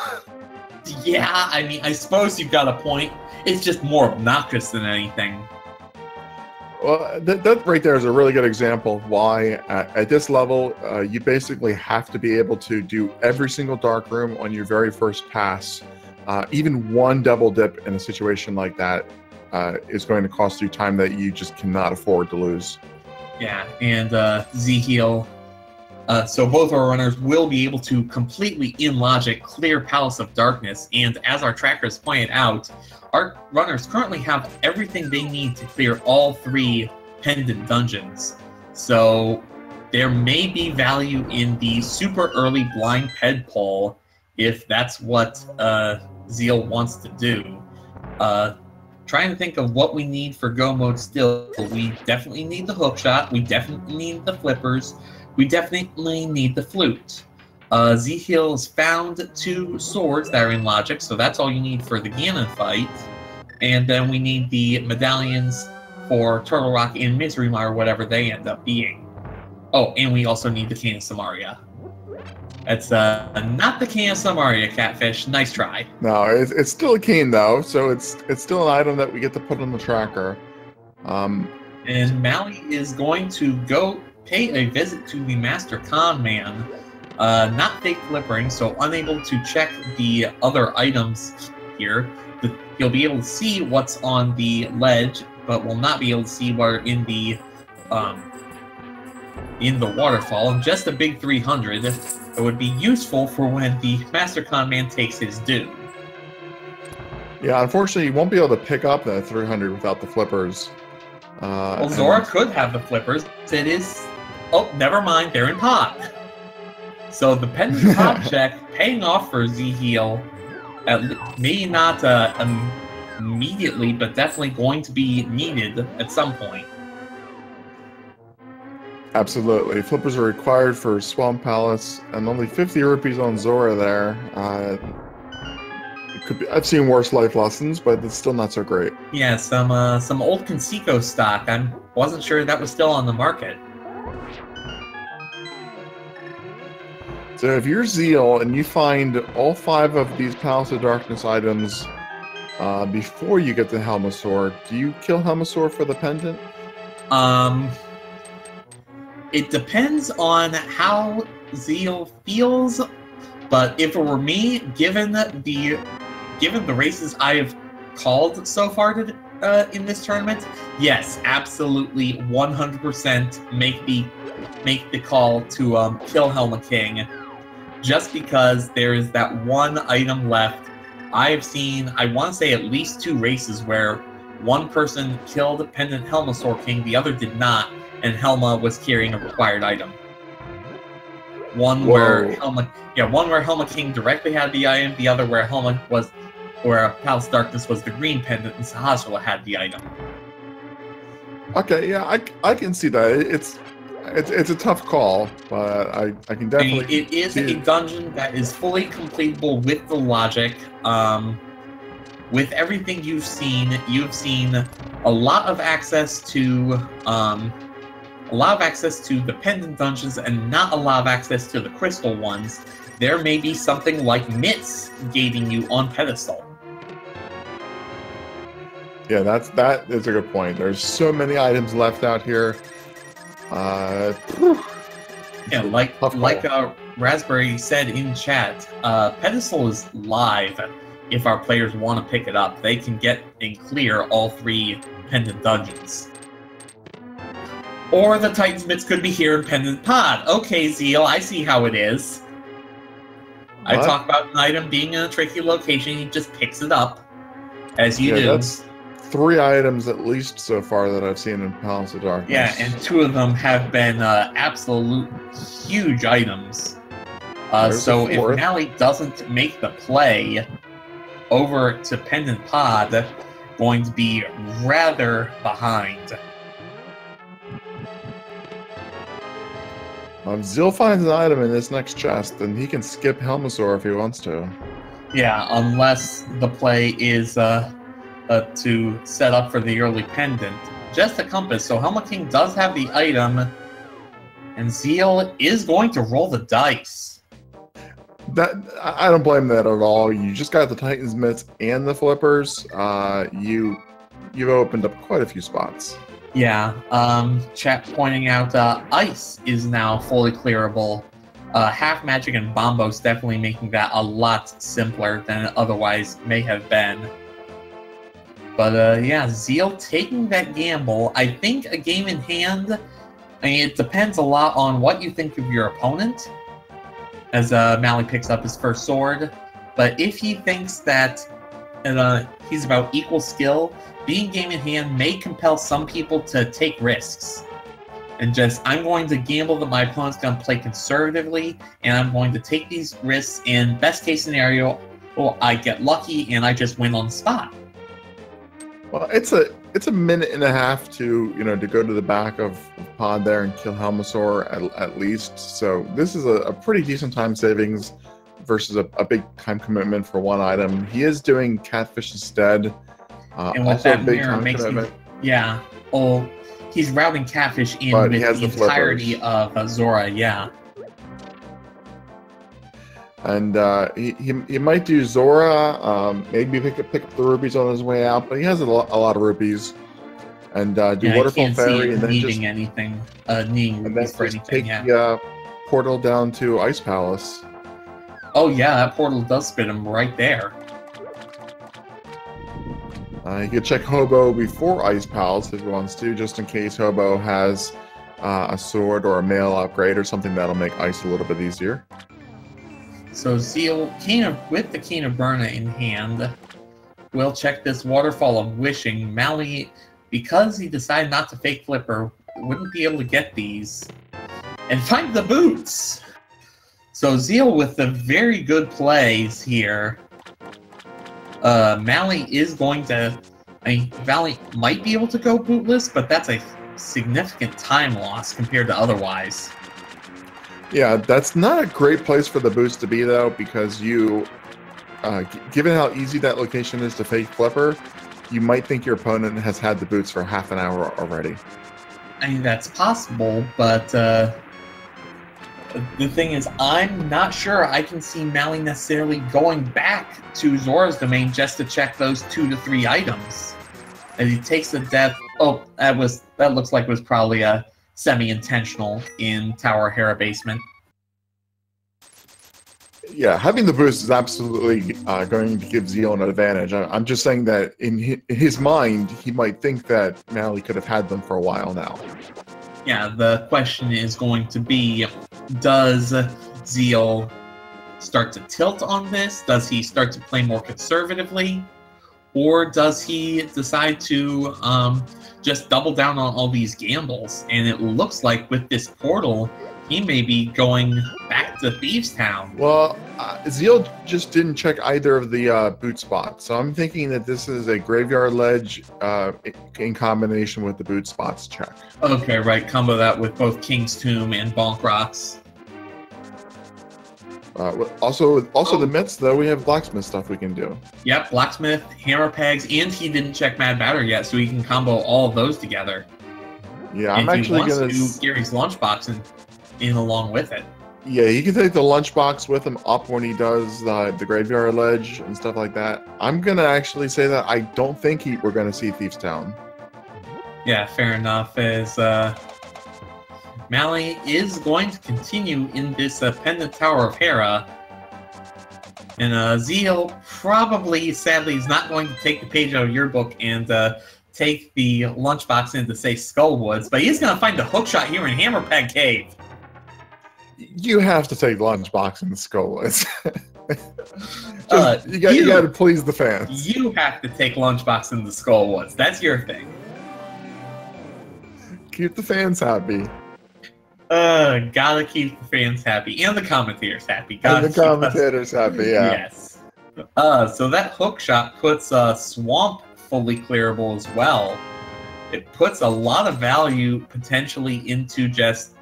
Yeah, I mean, I suppose you've got a point. It's just more obnoxious than anything. Well, that right there is a really good example of why at this level, you basically have to be able to do every single dark room on your very first pass even one double dip in a situation like that is going to cost you time that you just cannot afford to lose. Yeah, and Zheal. So both our runners will be able to completely, in logic, clear Palace of Darkness, and as our trackers pointed out, our runners currently have everything they need to clear all 3 pendant dungeons. So there may be value in the super early blind ped pull if that's what Zheal wants to do. Trying to think of what we need for go mode still. We definitely need the hook shot, we definitely need the flippers, we definitely need the flute. Zheal has found 2 swords that are in logic, so that's all you need for the Ganon fight. And then we need the medallions for Turtle Rock and Misery Mar, whatever they end up being. Oh, and we also need the Cane of Samaria. That's not the Cane of Samaria, Catfish. Nice try. No, it's still a cane though, so it's still an item that we get to put on the tracker. And Malle is going to go pay a visit to the Master Con Man. Not fake flippering, so unable to check the other items here. He'll be able to see what's on the ledge, but will not be able to see what are in the waterfall. And just a big 300 that would be useful for when the Master Con Man takes his due. Yeah, unfortunately, you won't be able to pick up that 300 without the flippers. Well, Zora could have the flippers. It is... Oh, never mind. They're in pot. So the pendant pot check paying off for Zheal. Maybe not immediately, but definitely going to be needed at some point. Absolutely. Flippers are required for Swamp Palace, and only 50 rupees on Zora there. It could be, I've seen worse life lessons, but it's still not so great. Yeah, some old Conseco stock. I wasn't sure that was still on the market. So if you're Zheal and you find all 5 of these Palace of Darkness items before you get the Helmasaur, do you kill Helmasaur for the pendant? It depends on how Zheal feels, but if it were me, given the races I have called so far in this tournament, yes, absolutely, 100% make the call to kill Helma King. Just because there is that one item left. I have seen, I want to say, at least 2 races where one person killed Pendant Helmasaur King, the other did not, and Helma was carrying a required item. One where Helma King directly had the item, the other where Palace Darkness was the green pendant, and Sahasrahla had the item. Okay, yeah, I can see that. It's a tough call, but I can definitely... It is a dungeon that is fully completable with the logic. With everything you've seen a lot of access to the pendant dungeons and not a lot of access to the crystal ones. There may be something like Mitts gating you on pedestal. Yeah, that is a good point. There's so many items left out here. Yeah, like Raspberry said in chat, pedestal is live. If our players want to pick it up, they can get and clear all 3 pendant dungeons. Or the Titan's Mitts could be here in Pendant Pod. Okay, Zheal, I see how it is. What? I talk about an item being in a tricky location, he just picks it up, as you do. That's 3 items at least so far that I've seen in Palace of Darkness. Yeah, and 2 of them have been absolute huge items. So if Malle doesn't make the play over to Pendant Pod, going to be rather behind. Zheal finds an item in this next chest, and he can skip Helmasaur if he wants to. Yeah, unless the play is to set up for the early pendant. Just a compass, so Helma King does have the item, and Zheal is going to roll the dice. I don't blame that at all. You just got the Titan's Mitts and the flippers. You've opened up quite a few spots. Yeah, chat pointing out ice is now fully clearable. Half Magic and Bombos definitely making that a lot simpler than it otherwise may have been. But yeah, Zheal taking that gamble. I think a game in hand, I mean, it depends a lot on what you think of your opponent, as Malle picks up his first sword. But if he thinks that he's about equal skill, being game in hand may compel some people to take risks. And just, I'm going to gamble that my opponent's going to play conservatively, and I'm going to take these risks, and best case scenario, well, I get lucky and I just win on the spot. Well, it's a minute and a half to to go to the back of pod there and kill Helmasaur at least. So this is a pretty decent time savings versus a big time commitment for one item. He is doing Catfish instead. And with also that a big mirror time makes commitment. yeah. Oh, he's routing Catfish in But with he has the the entirety flippers. of Zora, yeah. And he might do Zora, maybe pick up the rupees on his way out, but he has a lot of rupees. And do Yeah, Waterfall I can't see Fairy, it and then needing just anything, needing and then rupees for just anything, take yeah. the portal down to Ice Palace. Oh yeah, that portal does spit him right there. You could check Hobo before Ice Palace if he wants to, just in case Hobo has a sword or a mail upgrade or something that'll make Ice a little bit easier. So Zheal, with the Cane of Burna in hand, will check this Waterfall of Wishing. Malle, because he decided not to fake Flipper, wouldn't be able to get these. And find the boots! So Zheal with the very good plays here. Malle is going to... I mean, Malle might be able to go bootless, but that's a significant time loss compared to otherwise. Yeah, that's not a great place for the boots to be, though, because you, given how easy that location is to fake Flipper, you might think your opponent has had the boots for half an hour already. I mean, that's possible, but the thing is, I'm not sure I can see Malle necessarily going back to Zora's domain just to check those 2 to 3 items. And he takes the death. Oh, that looks like it was probably a semi-intentional in Tower Hera basement. Yeah, having the boost is absolutely going to give Zheal an advantage. I'm just saying that in his mind, he might think that Malle could have had them for a while now. Yeah, the question is going to be, does Zheal start to tilt on this? Does he start to play more conservatively? Or does he decide to just double down on all these gambles? And it looks like with this portal, he may be going back to Thieves Town. Well, Zheal just didn't check either of the boot spots, so I'm thinking that this is a Graveyard Ledge in combination with the boot spots check. Okay, right. Combo that with both King's Tomb and Bonk Rocks. Also the mitts, though, we have blacksmith stuff we can do. Yep, blacksmith, hammer pegs, and he didn't check Mad Batter yet, so he can combo all of those together. Yeah, and I'm actually going gonna do Gary's lunchbox in along with it. Yeah, he can take the lunchbox with him up when he does the Graveyard Ledge and stuff like that. I'm gonna actually say that I don't think we're gonna see Thieves Town. Yeah, fair enough. As Malle is going to continue in this Pendant Tower of Hera. And Zheal probably, sadly, is not going to take the page out of your book and take the lunchbox in to say Skullwoods, but he's going to find a hookshot here in Hammerpeg Cave. You have to take lunchbox in the Skullwoods. You got to please the fans. You have to take lunchbox in the Skullwoods. That's your thing. Keep the fans happy. Gotta keep the fans happy and the commentators happy. And the commentators happy, yeah. Yes. So that hookshot puts Swamp fully clearable as well. It puts a lot of value potentially into just...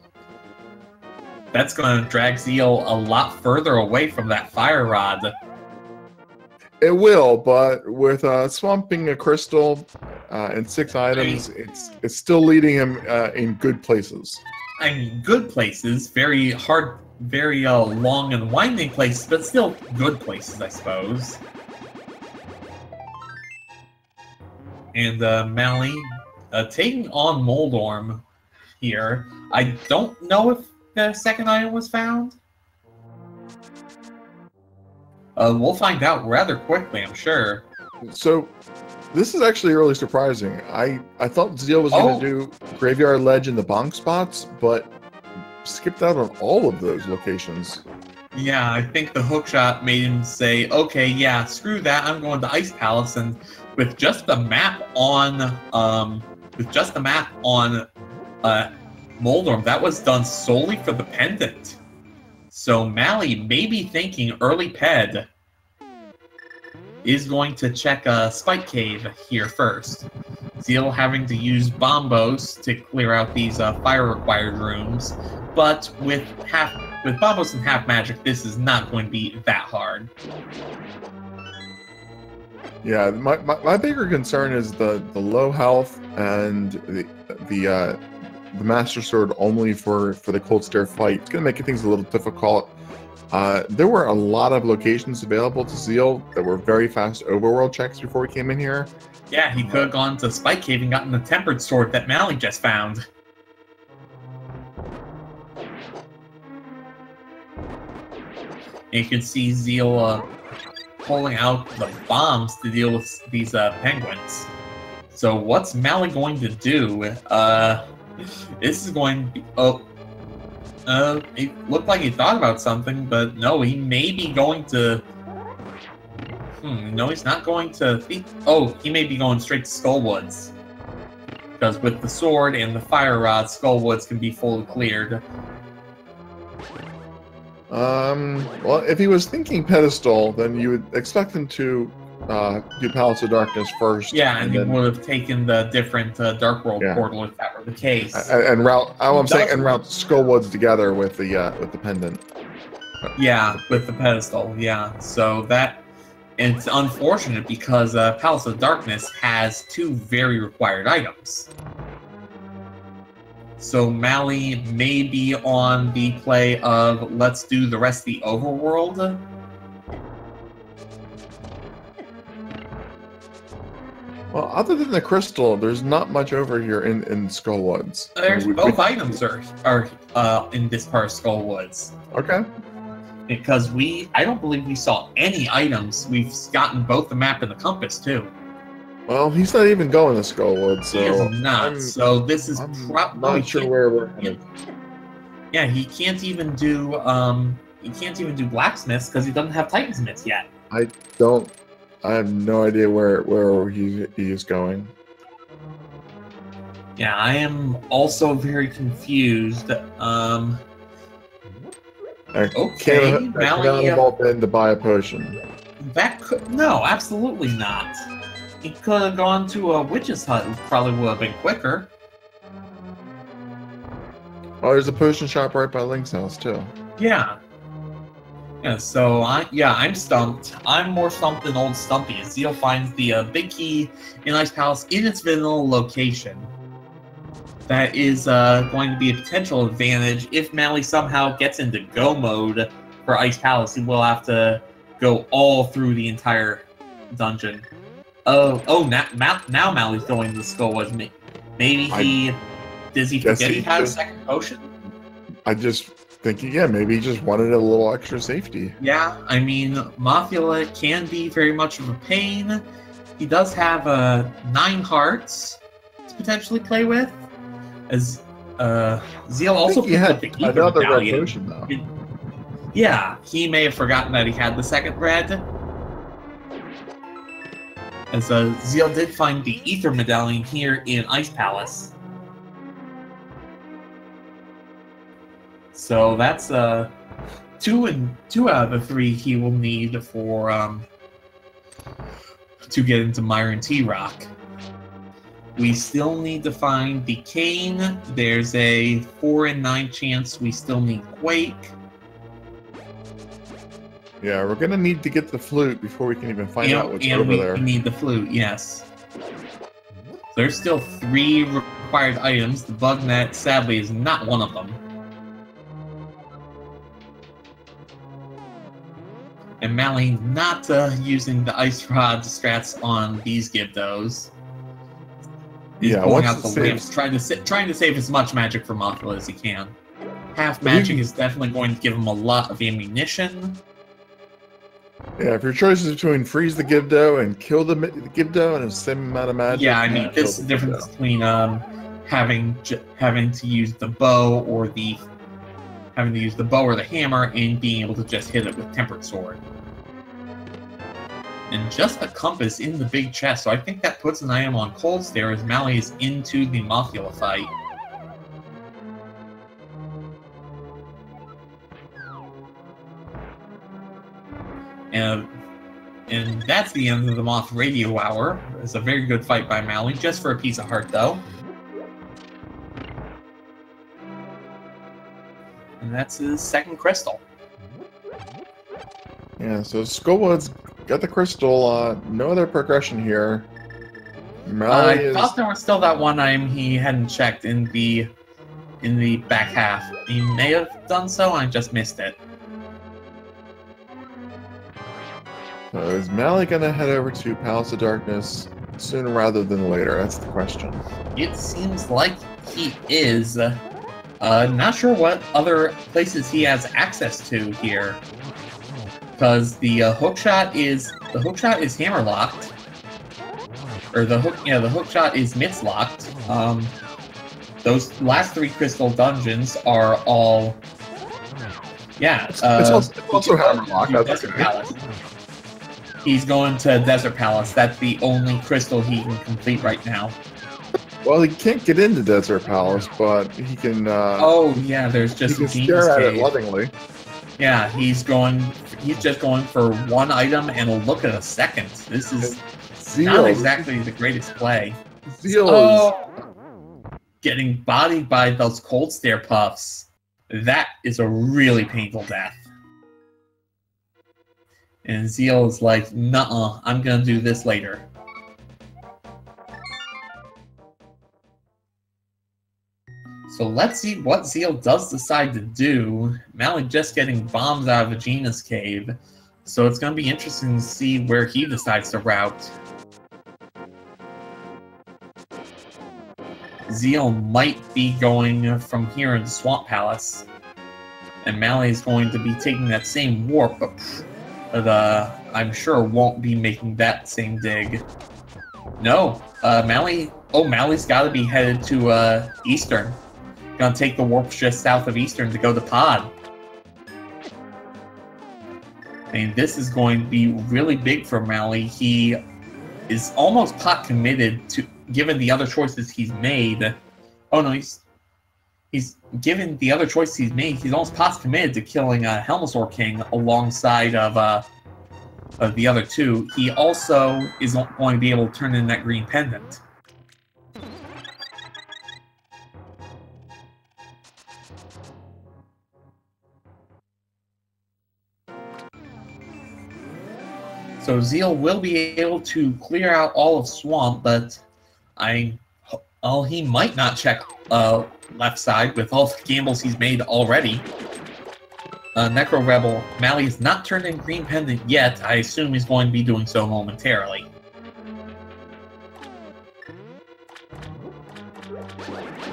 That's going to drag Zheal a lot further away from that Fire Rod. It will, but with swamping a crystal and 6 items, it's still leading him in good places. I mean, good places, very hard, very long and winding places, but still good places, I suppose. And Malle taking on Moldorm here. I don't know if the second item was found. We'll find out rather quickly, I'm sure. So, this is actually really surprising. I thought Zheal was going to do Graveyard Ledge in the bonk spots, but skipped out on all of those locations. Yeah, I think the hookshot made him say, okay, yeah, screw that, I'm going to Ice Palace, and with just the map on, Moldorm, that was done solely for the pendant. So Malle may be thinking early Ped is going to check a Spike Cave here first. Zheal having to use Bombos to clear out these fire-required rooms, but with Bombos and half magic, this is not going to be that hard. Yeah, my bigger concern is the low health and the Master Sword only for the Cold Stare fight. It's going to make things a little difficult. There were a lot of locations available to Zheal that were very fast overworld checks before we came in here. Yeah, he could have gone to Spike Cave and gotten the Tempered Sword that Malle just found. And you can see Zheal pulling out the bombs to deal with these penguins. So what's Malle going to do? This is going to be... it looked like he thought about something, but no, he may be going to... no, he's not going to... he may be going straight to Skullwoods. Because with the sword and the fire rod, Skullwoods can be fully cleared. Well, if he was thinking pedestal, then you would expect him to do Palace of Darkness first. Yeah, and he would have taken the different Dark World portal if that were the case. And route Skullwoods together with the pendant. Yeah, with the pedestal. Yeah, so it's unfortunate because Palace of Darkness has 2 very required items. So Malle may be on the play of let's do the rest of the overworld. Well, other than the crystal, there's not much over here in Skullwoods. There's both items are in this part of Skullwoods. Okay. Because I don't believe we saw any items. We've gotten both the map and the compass too. Well, he's not even going to Skullwoods, so... He is not, so this is probably... not sure where we're headed. Yeah, he can't even do blacksmiths because he doesn't have titansmiths yet. I have no idea where he is going. Yeah, I am also very confused. Okay, Malle involved in to buy a potion. No, absolutely not. He could have gone to a witch's hut, which probably would have been quicker. Oh, there's a potion shop right by Link's house too. Yeah. Yeah, so I'm stumped. I'm more stumped than old Stumpy. Zheal finds the big key in Ice Palace in its vanilla location. That is going to be a potential advantage if Malle somehow gets into go mode for Ice Palace. He will have to go all through the entire dungeon. Now Malle's going to the Skullwoods. Maybe does he forget he had a second potion? I just thinking, yeah, maybe he just wanted a little extra safety. Yeah, I mean, Mothula can be very much of a pain. He does have 9 hearts to potentially play with. As Zheal also picked up the Keeper another medallion. red potion, though. Yeah, he may have forgotten that he had the second red. As Zheal did find the Ether medallion here in Ice Palace. So that's 2 out of the 3 he will need for to get into Myron T-Rock. We still need to find the Cane. There's a 4 in 9 chance we still need Quake. Yeah, we're gonna need to get the flute before we can even find out what's over there. We need the flute, yes. There's still 3 required items. The bug net, sadly, is not one of them. And Malle not using the ice rod strats on these Gibdos. He's pulling out the lamps, trying to save as much magic for Mothula as he can. Half magic is definitely going to give him a lot of ammunition. Yeah, if your choice is between freeze the Gibdo and kill the Gibdo in the same amount of magic. Yeah, I mean, this is the difference between having to use the bow or the hammer and being able to just hit it with tempered sword. And just a compass in the big chest, so I think that puts an item on Cold Stare as Malle is into the Mothula fight. And that's the end of the Moth Radio Hour. It's a very good fight by Malle, just for a piece of heart, though. And that's his second crystal. Yeah, so Skullwood's got the crystal. No other progression here. I thought there was still that one item he hadn't checked in the back half. He may have done so, I just missed it. So is Malle gonna head over to Palace of Darkness sooner rather than later? That's the question. It seems like he is. Not sure what other places he has access to here, because the hookshot is hammer locked, or the hookshot is mitts locked. Those last three crystal dungeons are all. Yeah, it's also hammer locked. That's Desert Palace. He's going to Desert Palace. That's the only crystal he can complete right now. Well, he can't get into Desert Palace, but he can. Oh yeah, there's just he can stare at it lovingly. Yeah, he's just going for one item and a look at a second. This is not exactly the greatest play. Zheal getting bodied by those Cold Stare puffs. That is a really painful death. And Zheal is like, nuh-uh, I'm gonna do this later. So let's see what Zheal does decide to do. Malle just getting bombs out of Vegina's cave. So it's gonna be interesting to see where he decides to route. Zheal might be going from here into Swamp Palace. And Malle is going to be taking that same warp, but I'm sure won't be making that same dig. No, Malle's got to be headed to Eastern. Gonna take the warp just south of Eastern to go to Pod. I mean, this is going to be really big for Malle. He is almost pot committed to, given the other choices he's made. Oh no, he's given the other choices he's made. He's almost pot committed to killing Helmasaur King alongside of the other two. He also is going to be able to turn in that green pendant. So Zheal will be able to clear out all of Swamp, but he might not check left side with all the gambles he's made already. Necro Rebel, Malle has not turned in green pendant yet. I assume he's going to be doing so momentarily.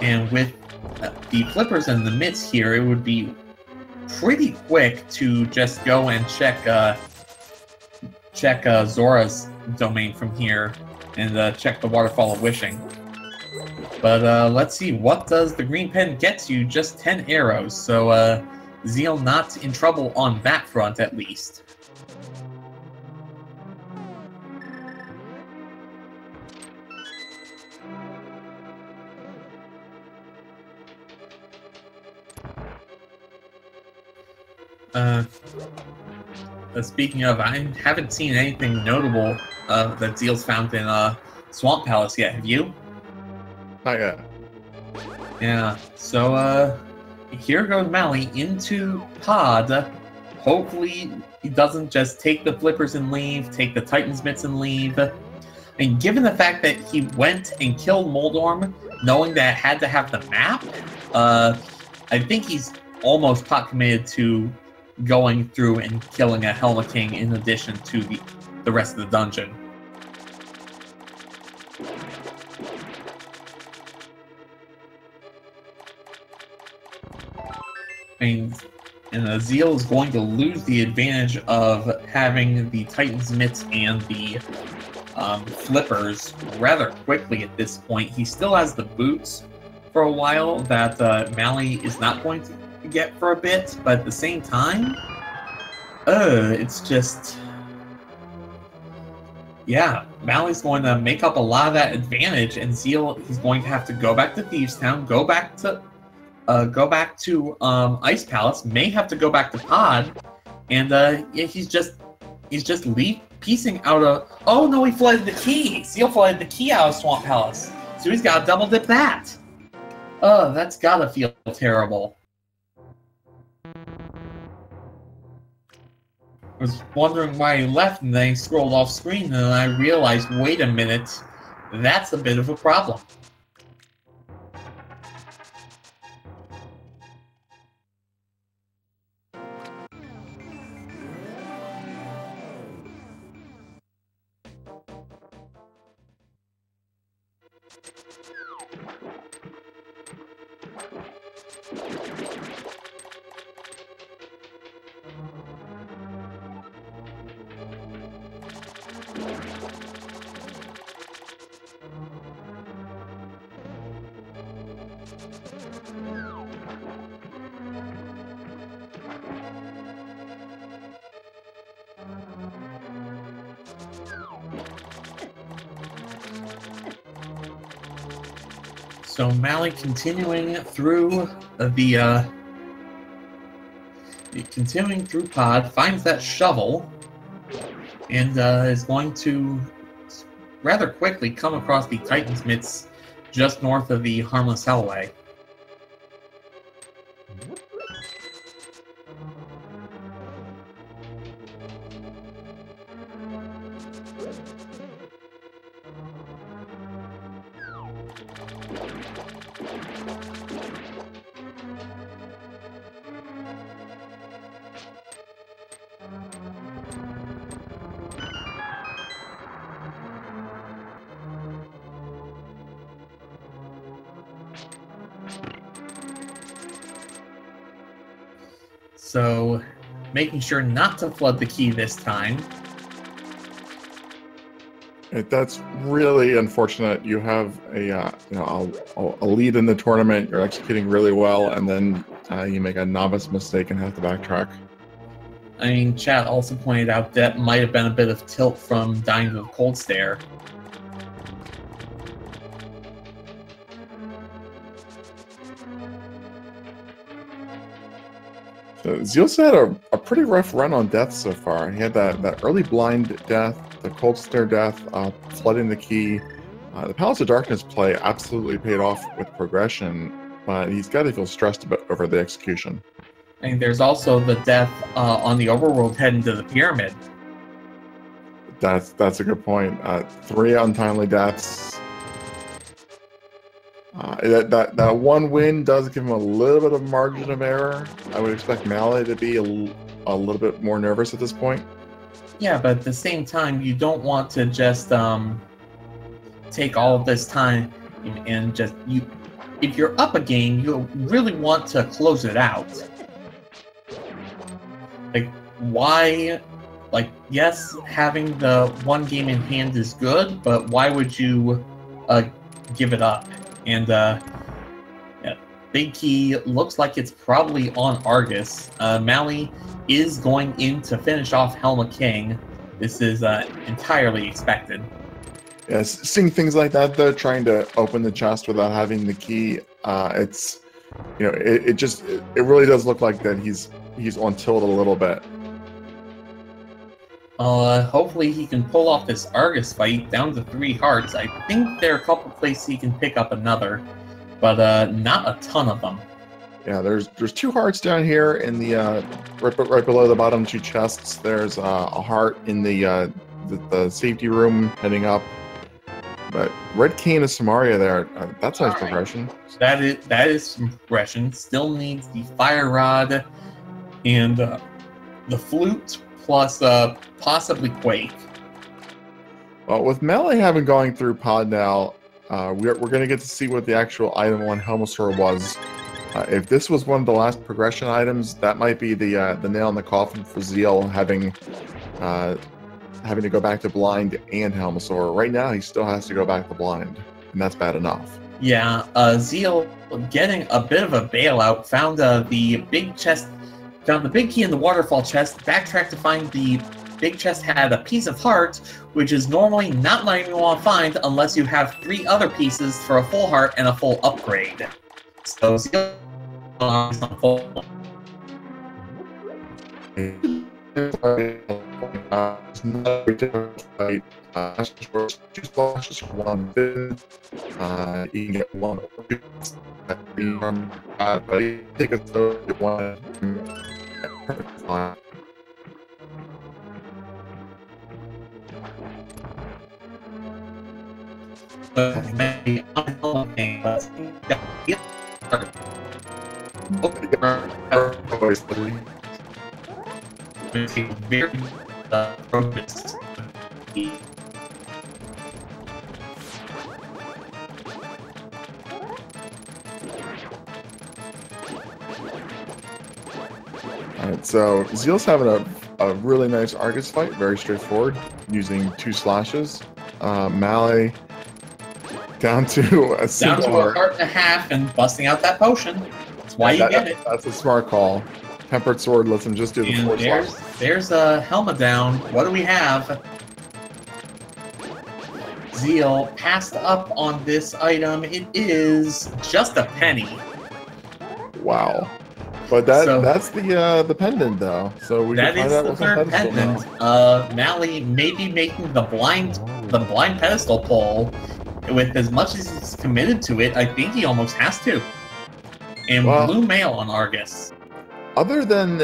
And with the flippers and the mitts here, it would be pretty quick to just go and check Zora's domain from here and check the Waterfall of Wishing. But let's see, what does the green pen get you? Just 10 arrows, so Zheal not in trouble on that front at least. Speaking of, I haven't seen anything notable that Zheal's found in Swamp Palace yet. Have you? Not yet. Yeah, so here goes Malle into Pod. Hopefully he doesn't just take the flippers and leave, take the Titan's mitts and leave. And given the fact that he went and killed Moldorm, knowing that it had to have the map, I think he's almost pot committed to going through and killing a Helma King in addition to the rest of the dungeon. I mean, And Zheal is going to lose the advantage of having the Titan's mitts and the flippers rather quickly at this point. He still has the boots for a while that Malle is not going to get for a bit, but at the same time, it's just... Yeah, Malle's going to make up a lot of that advantage, and Zheal, he's going to have to go back to Thieves Town, go back to Ice Palace, may have to go back to Pod, and yeah, he's just piecing out of... Oh no, he flooded the key! Zheal flooded the key out of Swamp Palace, so he's got to double dip that. That's gotta feel terrible. I was wondering why he left, and then he scrolled off screen, and then I realized, wait a minute, that's a bit of a problem. So Malle continuing through continuing through Pod, finds that shovel, and is going to rather quickly come across the Titan's mitts just north of the Harmless Hellway. So, making sure not to flood the key this time. That's really unfortunate. You have a lead in the tournament. You're executing really well, and then you make a novice mistake and have to backtrack. I mean, chat also pointed out that might have been a bit of tilt from dying to the cold stare. So Zheal's had a pretty rough run on death so far. He had that early blind death, the cold stare death, flooding the key. The Palace of Darkness play absolutely paid off with progression, but he's got to feel stressed a bit over the execution. And there's also the death on the overworld heading to the pyramid. That's a good point. 3 untimely deaths. That one win does give him a little bit of margin of error. I would expect Malle to be a little bit more nervous at this point. Yeah, but at the same time, you don't want to just take all of this time and just if you're up a game, you really want to close it out. Like, why? Like, yes, having the one game in hand is good, but why would you give it up? And yeah, Big Key looks like it's probably on Argus. Malle is going in to finish off Helma King. This is entirely expected. Yes, seeing things like that though, trying to open the chest without having the key, it's it really does look like that he's on tilt a little bit. Hopefully he can pull off this Argus fight down to 3 hearts. I think there are a couple places he can pick up another, but not a ton of them. Yeah, there's 2 hearts down here in the right below the bottom 2 chests. There's a heart in the safety room heading up. But Red Cane of Samaria there, that's nice progression. That is some progression. Still needs the Fire Rod and the Flute, plus possibly Quake. Well, with Malle having going through Pod now, we're going to get to see what the actual item on Helmasaur was. If this was one of the last progression items, that might be the nail in the coffin for Zheal having to go back to blind and Helmasaur. Right now, he still has to go back to blind, and that's bad enough. Yeah, Zheal getting a bit of a bailout, found the big chest, found the big key in the waterfall chest, backtracked to find the big chest had a piece of heart, which is normally not something you want to find unless you have 3 other pieces for a full heart and a full upgrade. So Zheal is on full. Two splashes for one fin. You can get one. But you take a third one. Very focused. Alright, so Zeal's having a really nice Argus fight, very straightforward, using 2 slashes. Malle down to a single down to a heart and a half and busting out that potion. That's why you get it. That's a smart call. Tempered Sword lets him just do the 4 slashes. There's a helmet down. What do we have? Zheal passed up on this item. It is just a penny. Wow. But that's the pendant though. So we that can find is out the what's third on pedestal pendant. now. Malle may be making the blind pedestal pull with as much as he's committed to it. I think he almost has to. And blue mail on Argus. Other than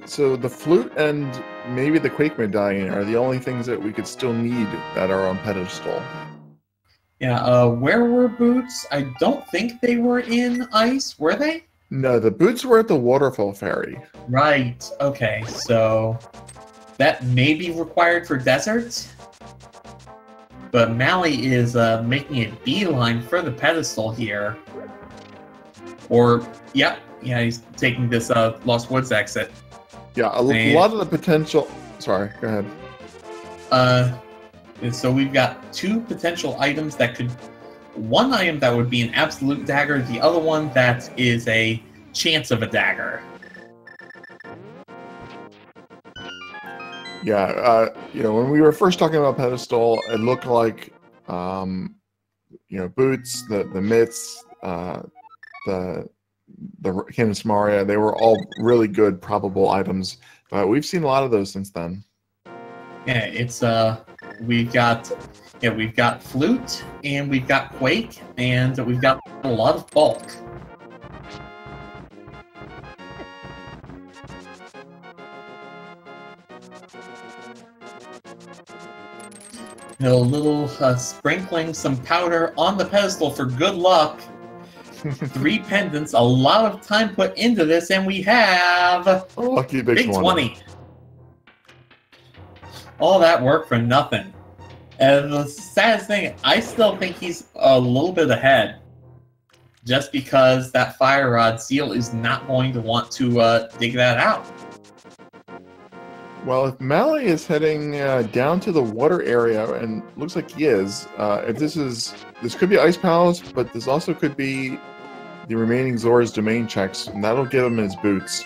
so the flute and maybe the Quake Medallion are the only things that we could still need that are on pedestal. Yeah, where were boots? I don't think they were in ice, were they? No, the boots were at the Waterfall Ferry. Right, okay, so that may be required for deserts. But Malle is making a beeline for the pedestal here. Or, yep, yeah, he's taking this Lost Woods exit. Yeah, a lot of the potential... Sorry, go ahead. So we've got 2 potential items that could... One item that would be an absolute dagger, the other one that is a chance of a dagger. Yeah, when we were first talking about pedestal, it looked like, boots, the mitts, the Canis Maria, they were all really good probable items, but we've seen a lot of those since then. Yeah, it's we've got flute and we've got quake and we've got a lot of bulk. A little sprinkling some powder on the pedestal for good luck. 3 pendants, a lot of time put into this, and we have a lucky big 20. All that work for nothing. And the saddest thing, I still think he's a little bit ahead. Just because that fire rod Zheal is not going to want to dig that out. Well, if Malle is heading down to the water area, and looks like he is, if this could be Ice Palace, but this also could be the remaining Zora's Domain checks, and that'll give him his boots.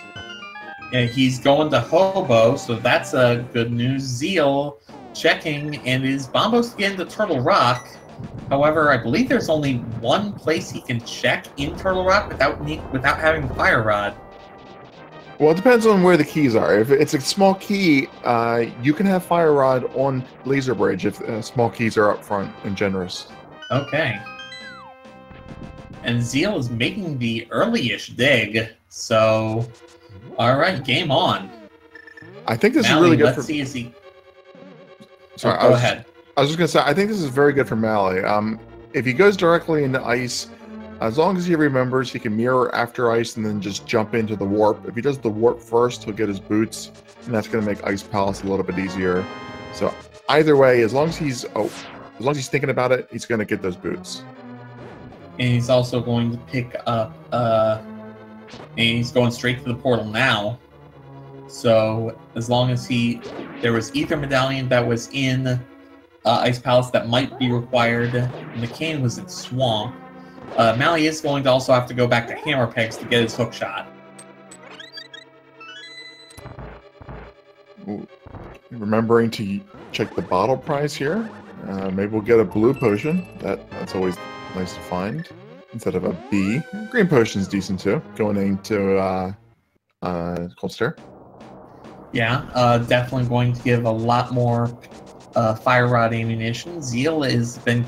Yeah, he's going to Hobo, so that's good news. Zheal checking, and is Bombos to get into Turtle Rock. However, I believe there's only one place he can check in Turtle Rock without having Fire Rod. Well, it depends on where the keys are. If it's a small key, you can have Fire Rod on Laser Bridge if small keys are up front and generous. Okay. And Zheal is making the early-ish dig, so... Alright, game on. I think this Malle, is really good let's for... see as he... Sorry, go ahead. I was just going to say, I think this is very good for Malle. If he goes directly into ice, as long as he remembers, he can mirror after ice and then just jump into the warp. If he does the warp first, he'll get his boots, and that's going to make Ice Palace a little bit easier. So either way, as long as he's thinking about it, he's going to get those boots. And he's also going to pick up And he's going straight to the portal now. So as long as there was Ether Medallion that was in Ice Palace that might be required. McCain was in Swamp. Malle is going to also have to go back to Hammer Pegs to get his hook shot. Ooh. Remembering to check the bottle prize here. Maybe we'll get a blue potion. That's always nice to find instead of a B. Green potion's decent too. Going into Cold Stare. Yeah, definitely going to give a lot more Fire Rod ammunition. Zheal has been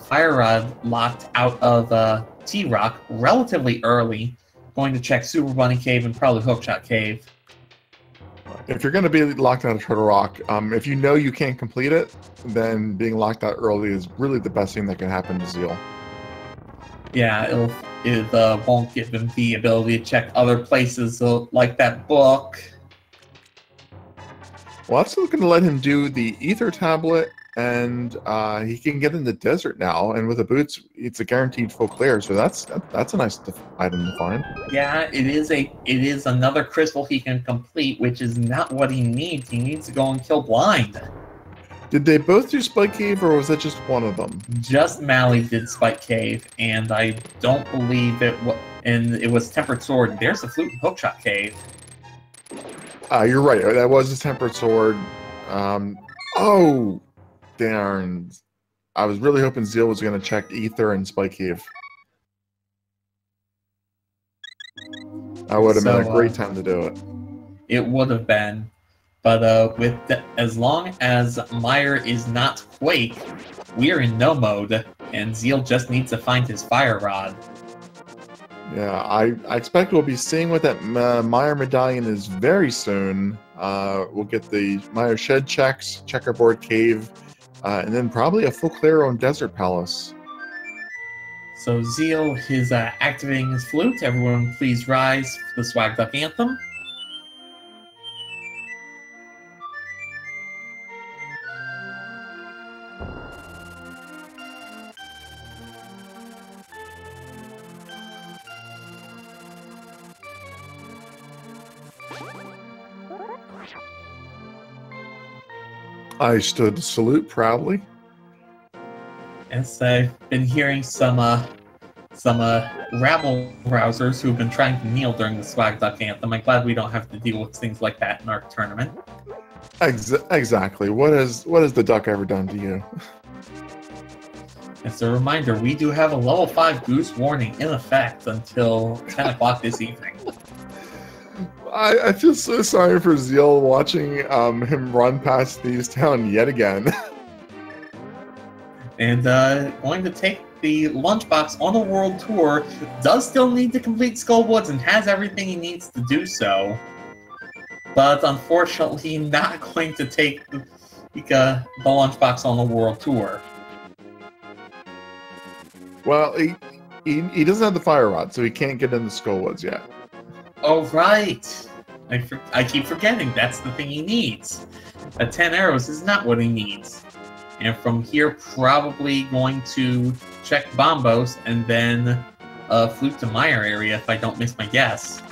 Fire Rod locked out of T-Rock relatively early. Going to check Super Bunny Cave and probably Hookshot Cave. If you're going to be locked out of Turtle Rock, if you know you can't complete it, then being locked out early is really the best thing that can happen to Zheal. Yeah, it won't give him the ability to check other places like that book. Well, that's going to let him do the Ether Tablet, and he can get in the desert now. And with the boots, it's a guaranteed full clear, so that's a nice item to find. Yeah, it is another crystal he can complete, which is not what he needs. He needs to go and kill Blind. Did they both do Spike Cave, or was that just one of them? Just Malle did Spike Cave, and I don't believe it was. And it was Tempered Sword. There's the Flute and Hookshot Cave. You're right. That was a Tempered Sword. Oh, darn. I was really hoping Zheal was going to check Ether and Spike Cave. That would have been a great time to do it. It would have been. But as long as Meyer is not Quake, we're in no mode, and Zheal just needs to find his Fire Rod. Yeah, I expect we'll be seeing what that Meyer medallion is very soon. We'll get the Meyer Shed checks, Checkerboard Cave, and then probably a full clear on Desert Palace. So Zheal is activating his flute. Everyone please rise for the Swag Duck Anthem. I stood to salute proudly. Yes, I've been hearing some rabble rousers who've been trying to kneel during the Swag Duck Anthem. I'm glad we don't have to deal with things like that in our tournament. Exactly. What has the duck ever done to you? As a reminder, we do have a level 5 goose warning in effect until 10 o'clock this evening. I feel so sorry for Zheal watching him run past Thieves Town yet again. And going to take the lunchbox on a world tour, does still need to complete Skullwoods and has everything he needs to do so. But unfortunately not going to take the lunchbox on the world tour. Well, he doesn't have the Fire Rod, so he can't get into Skullwoods yet. Oh, right. I keep forgetting that's the thing he needs. 10 arrows is not what he needs. And from here, probably going to check Bombos and then Flute to Meyer area if I don't miss my guess.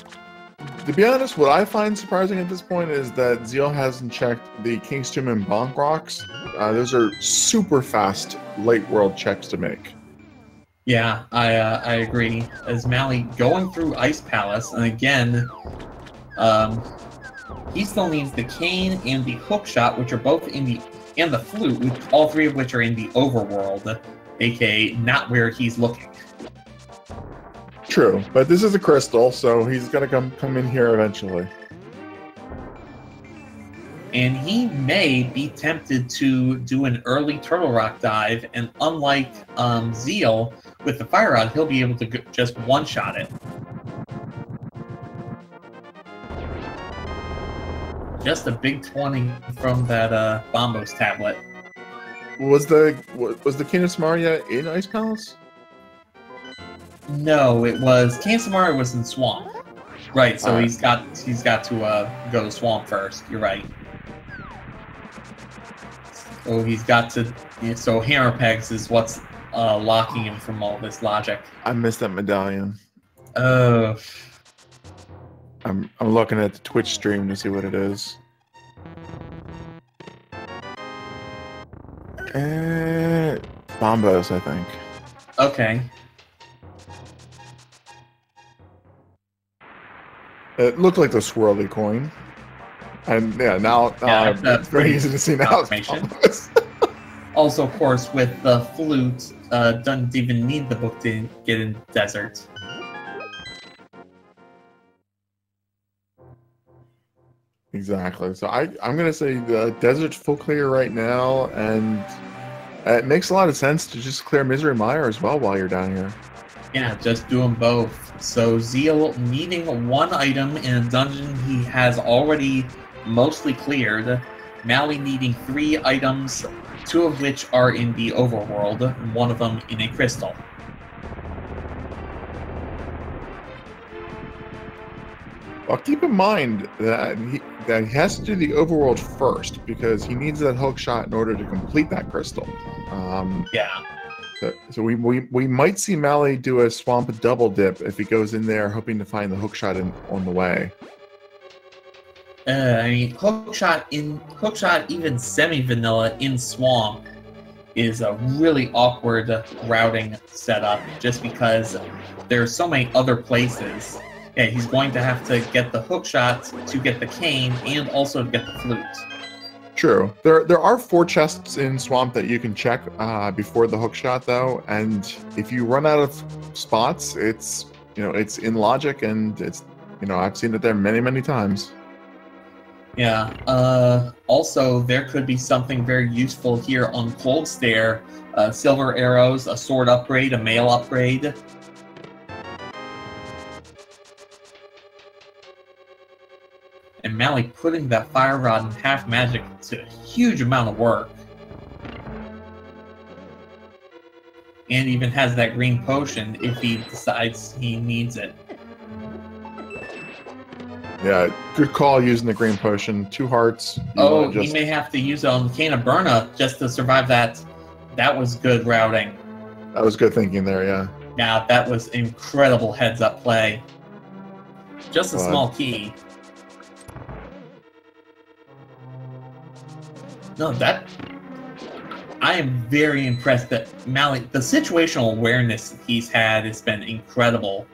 To be honest, what I find surprising at this point is that Zheal hasn't checked the King's Tomb and Bonk Rocks. Those are super fast late world checks to make. Yeah, I agree. As Malle going through Ice Palace, and again, he still needs the cane and the hookshot, which are both in the, and the flute, all three of which are in the overworld, aka not where he's looking. True, but this is a crystal, so he's gonna come in here eventually. And he may be tempted to do an early Turtle Rock dive, and unlike Zheal, with the Fire Rod, he'll be able to just one-shot it. Just a big 20 from that Bombos tablet. Was the King of Samaria in Ice Palace? No, it was King of Samaria was in Swamp. Right, so he's got to go to Swamp first. You're right. So he's got to. So Hammer Pegs is what's locking him from all this logic. I missed that medallion. I'm looking at the Twitch stream to see what it is. Bombos, I think. Okay. It looked like the swirly coin. And yeah, now it's very easy to see now. Also, of course, with the flute, doesn't even need the book to get in the desert. Exactly. So I'm going to say the desert's full clear right now, and it makes a lot of sense to just clear Misery Mire as well while you're down here. Yeah, just do them both. So Zheal needing one item in a dungeon he has already mostly cleared. Malle needing 3 items, 2 of which are in the overworld, and 1 of them in a crystal. Well, keep in mind that he has to do the overworld first because he needs that hook shot in order to complete that crystal. Yeah. So we might see Malle do a swamp double dip if he goes in there hoping to find the hook shot on the way. I mean, hookshot even semi-vanilla in swamp is a really awkward routing setup just because there's so many other places. Yeah, he's going to have to get the hookshot to get the cane and also to get the flute. True. There are 4 chests in swamp that you can check before the hookshot though, and if you run out of spots, it's it's in logic, and it's I've seen it there many times. Yeah. Also, there could be something very useful here on Cold Stare. Silver arrows, a sword upgrade, a mail upgrade. And Malle putting that fire rod in half magic to a huge amount of work. And even has that green potion if he decides he needs it. Yeah, good call using the green potion. 2 hearts. He may have to use it on the Cane of Burna just to survive that. That was good routing. That was good thinking there, yeah. Yeah, that was incredible heads-up play. Just a small key. No, I am very impressed that Malle, the situational awareness he's had has been incredible.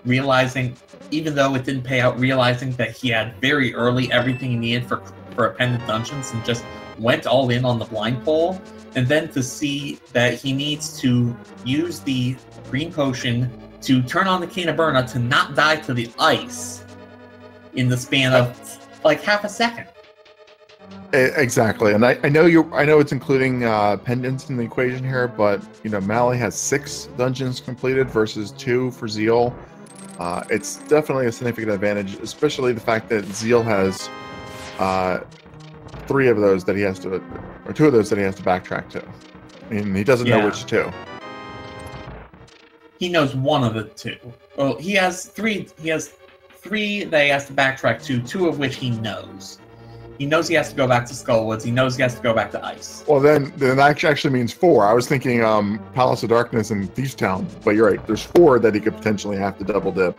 Realizing, even though it didn't pay out, realizing that he had very early everything he needed for appended dungeons and just went all in on the blind pole, and then to see that he needs to use the green potion to turn on the Cane of Burna to not die to the ice in the span of like half a second. Exactly, and I know it's including pendants in the equation here, but Malle has 6 dungeons completed versus 2 for Zheal. It's definitely a significant advantage, especially the fact that Zheal has 3 of those that he has to, or 2 of those that he has to backtrack to, and he doesn't know which 2. He knows 1 of the 2. Well, he has 3. He has 3 that he has to backtrack to, 2 of which he knows. He knows he has to go back to Skullwoods. He knows he has to go back to Ice. Well, then that actually means 4. I was thinking Palace of Darkness and Thief's Town, but you're right. There's 4 that he could potentially have to double dip,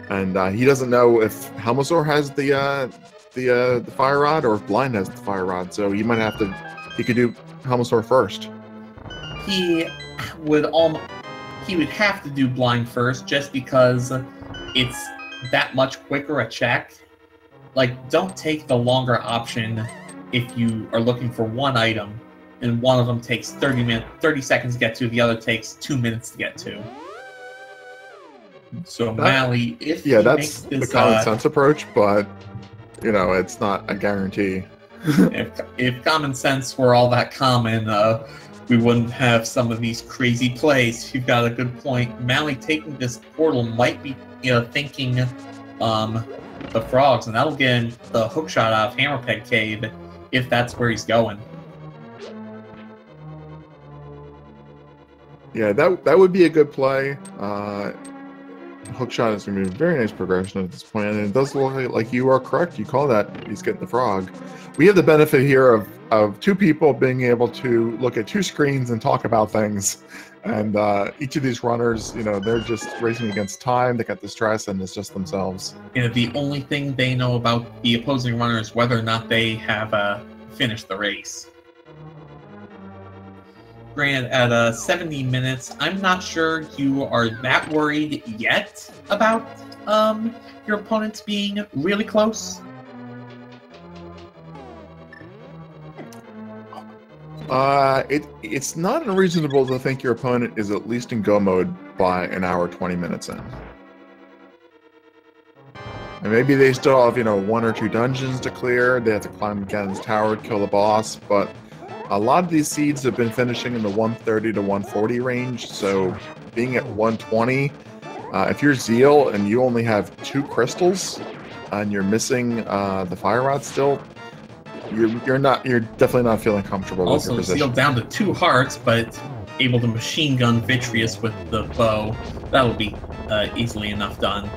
and he doesn't know if Helmasaur has the fire rod or if Blind has the fire rod. So he might have to. He could do Helmasaur first. He would have to do Blind first, just because it's that much quicker a check. Like, don't take the longer option if you are looking for 1 item, and one of them takes 30 seconds to get to, the other takes 2 minutes to get to. So Malle, if he that's makes this, the common sense approach, but it's not a guarantee. if common sense were all that common, we wouldn't have some of these crazy plays. You've got a good point. Malle taking this portal might be thinking the frogs, and that'll get him the hookshot out of Hammerpeg Cave if that's where he's going. Yeah, that would be a good play. Hookshot is going to be a very nice progression at this point, and it does look like you are correct. You call that he's getting the frog. We have the benefit here of of two people being able to look at two screens and talk about things. And each of these runners, you know, they're just racing against time. They got the stress, and it's just themselves. You know, the only thing they know about the opposing runner is whether or not they have finished the race. Granted, at 70 minutes, I'm not sure you are that worried yet about your opponents being really close. It's not unreasonable to think your opponent is at least in go mode by an hour 20 minutes in. And maybe they still have, you know, 1 or 2 dungeons to clear. They have to climb Ganon's tower, kill the boss, but a lot of these seeds have been finishing in the 130 to 140 range, so being at 120, if you're Zheal and you only have 2 crystals and you're missing the fire rod still, you're definitely not feeling comfortable with your position. Also, Zheal down to 2 hearts, but able to machine gun Vitreous with the bow. That'll be easily enough done.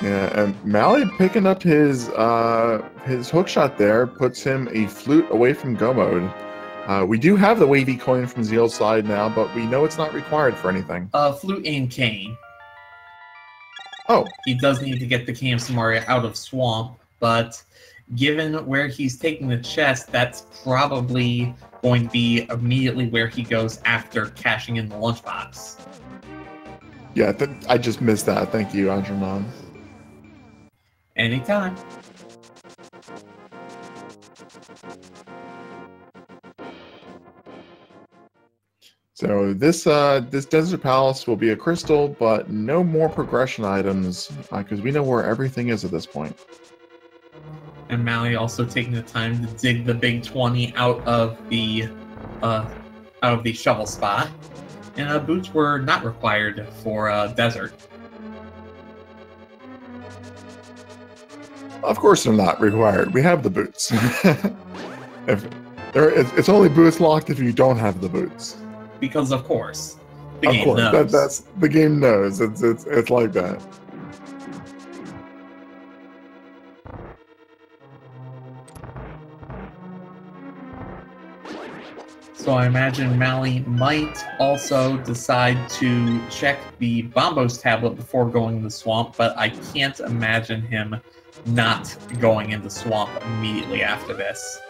Yeah, and Malle picking up his hookshot there puts him a flute away from go mode. We do have the wavy coin from Zheal's side now, but we know it's not required for anything. Flute and cane. Oh. He does need to get the Cam Samaria out of Swamp, but given where he's taking the chest, that's probably going to be immediately where he goes after cashing in the lunchbox. Yeah, I just missed that. Thank you, Anjanon. Anytime. So this Desert Palace will be a crystal, but no more progression items, because we know where everything is at this point. And Malle also taking the time to dig the big 20 out of the shovel spot. And boots were not required for desert. Of course they're not required. We have the boots. It's only boots locked if you don't have the boots. Because of course, the game knows. That's the game knows. It's like that. So I imagine Malle might also decide to check the Bombos tablet before going to the swamp, but I can't imagine him not going into Swamp immediately after this.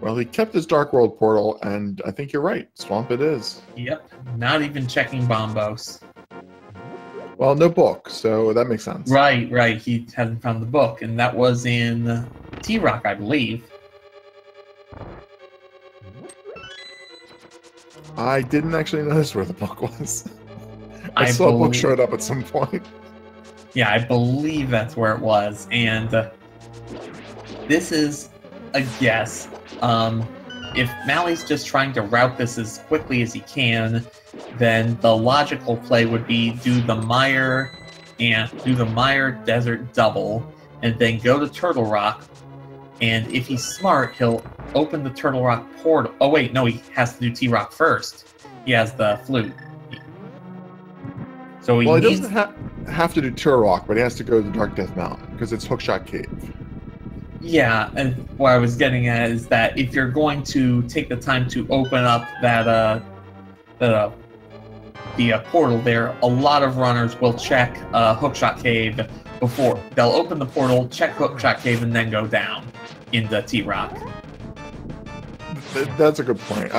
Well, he kept his Dark World portal, and I think you're right. Swamp it is. Yep, not even checking Bombos. Well, no book, so that makes sense. Right. He hasn't found the book, and that was in T-Rock, I believe. I didn't actually notice where the book was. I saw a book showed up at some point. Yeah, I believe that's where it was, and this is a guess. If Malle's just trying to route this as quickly as he can, then the logical play would be do the Mire Desert double, and then go to Turtle Rock. And if he's smart, he'll open the Turtle Rock portal. Oh wait, no, he has to do T-Rock first. He has the flute. So he doesn't have to do Turtle Rock, but he has to go to the Dark Death Mountain because it's Hookshot Cave. Yeah, and what I was getting at is that if you're going to take the time to open up that the portal there, a lot of runners will check Hookshot Cave before. They'll open the portal, check Hookshot Cave, and then go down into T-Rock. That's a good point.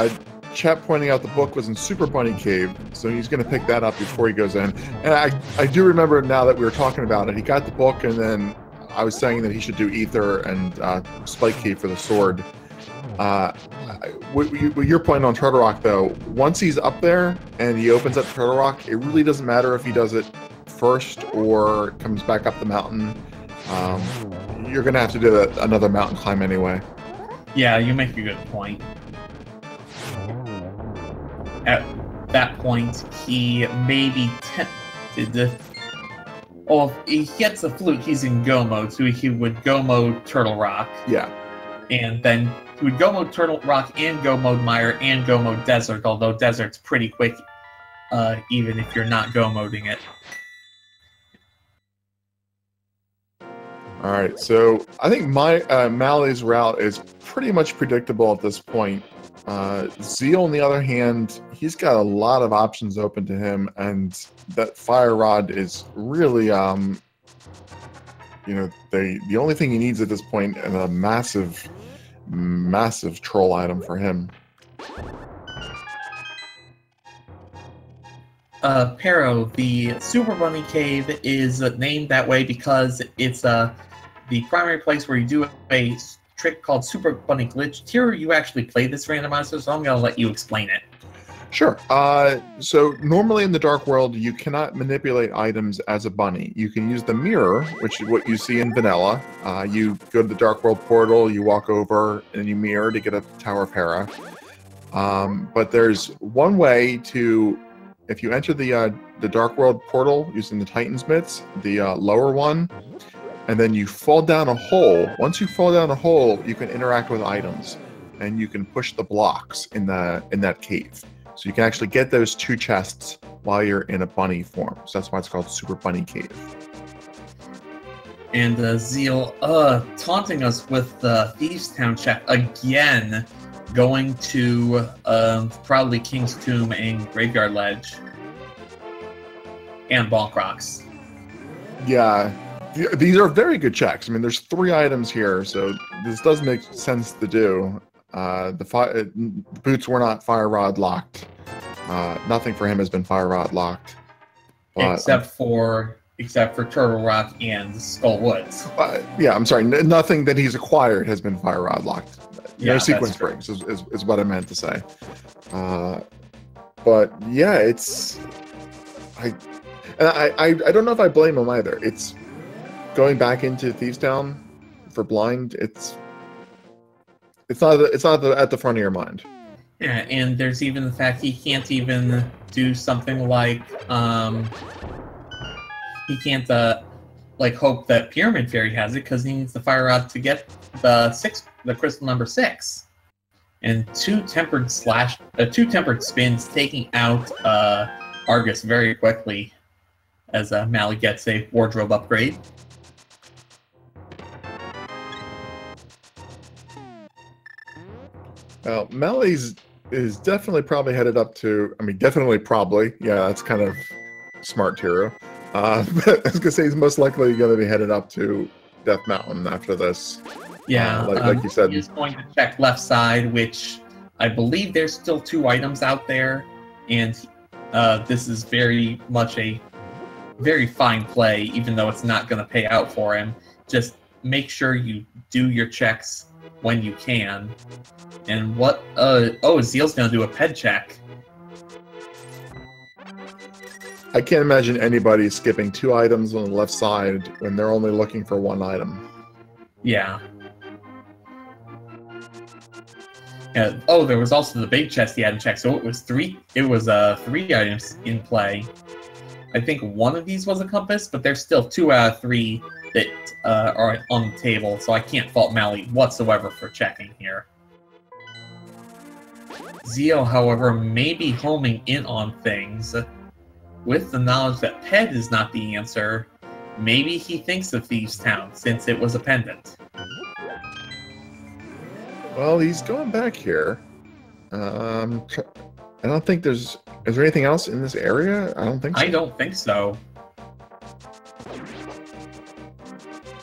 Chat pointing out the book was in Super Bunny Cave, so he's going to pick that up before he goes in. And I do remember now that we were talking about it, he got the book, and then I was saying that he should do Ether and Spike Key for the sword. What you're pointing on Turtle Rock, though, once he's up there and he opens up Turtle Rock, it really doesn't matter if he does it first or comes back up the mountain. You're going to have to do another mountain climb anyway. Yeah, you make a good point. At that point, he may be tempted. Well, if he gets the flute, he's in go mode, so he would go mode Turtle Rock. Yeah. And then he would go mode Turtle Rock and go mode Mire and go mode Desert, although Desert's pretty quick, even if you're not go moding it. All right, so I think my Malle's route is pretty much predictable at this point. Zheal, on the other hand, he's got a lot of options open to him, and that fire rod is really, you know, the only thing he needs at this point, and a massive, massive troll item for him. Pero, the Super Bunny Cave is named that way because it's the primary place where you do a trick called Super Bunny Glitch. Here, you actually play this randomizer, so I'm going to let you explain it. Sure. So normally in the Dark World, you cannot manipulate items as a bunny. You can use the mirror, which is what you see in vanilla. You go to the Dark World portal, you walk over, and you mirror to get up the Tower of Hera. But there's one way to, if you enter the Dark World portal using the Titan's Mitts, the lower one, and then you fall down a hole. Once you fall down a hole, you can interact with items, and you can push the blocks in that cave. So you can actually get those 2 chests while you're in a bunny form. So that's why it's called Super Bunny Cave. And Zheal taunting us with the Thieves Town check again, going to probably King's Tomb and Graveyard Ledge. And Bonk Rocks. Yeah, these are very good checks. I mean, there's 3 items here, so this does make sense to do. The boots were not fire rod locked. Nothing for him has been fire rod locked, but, except for Turtle Rock and Skull Woods. Yeah, I'm sorry. Nothing that he's acquired has been fire rod locked. No Yeah, sequence breaks is what I meant to say. But yeah, it's I don't know if I blame him either. It's going back into Thieves Town for blind. It's not at the front of your mind. Yeah, and there's even the fact he can't even do something like he can't like hope that Pyramid Fairy has it because he needs the fire rod to get the crystal number 6, and 2 tempered spins taking out Argus very quickly as Malle gets a wardrobe upgrade. Well, Malle is definitely probably headed up to. I mean, definitely probably. Yeah, that's kind of smart, Tiro. But I was gonna say he's most likely going to be headed up to Death Mountain after this. Yeah, like you said, he's going to check left side, which I believe there's still 2 items out there, and this is very much a very fine play, even though it's not going to pay out for him. Just make sure you do your checks when you can. And what? Zheal's going to do a ped check. I can't imagine anybody skipping 2 items on the left side when they're only looking for 1 item. Yeah. There was also the big chest he hadn't checked, so it was 3 items in play. I think one of these was a compass, but there's still 2 out of 3 that are on the table, so I can't fault Malle whatsoever for checking here. Zheal, however, may be homing in on things. With the knowledge that Ped is not the answer, maybe he thinks of Thieves Town, since it was a pendant. Well, he's going back here. I don't think there's... Is there anything else in this area? I don't think so. I don't think so.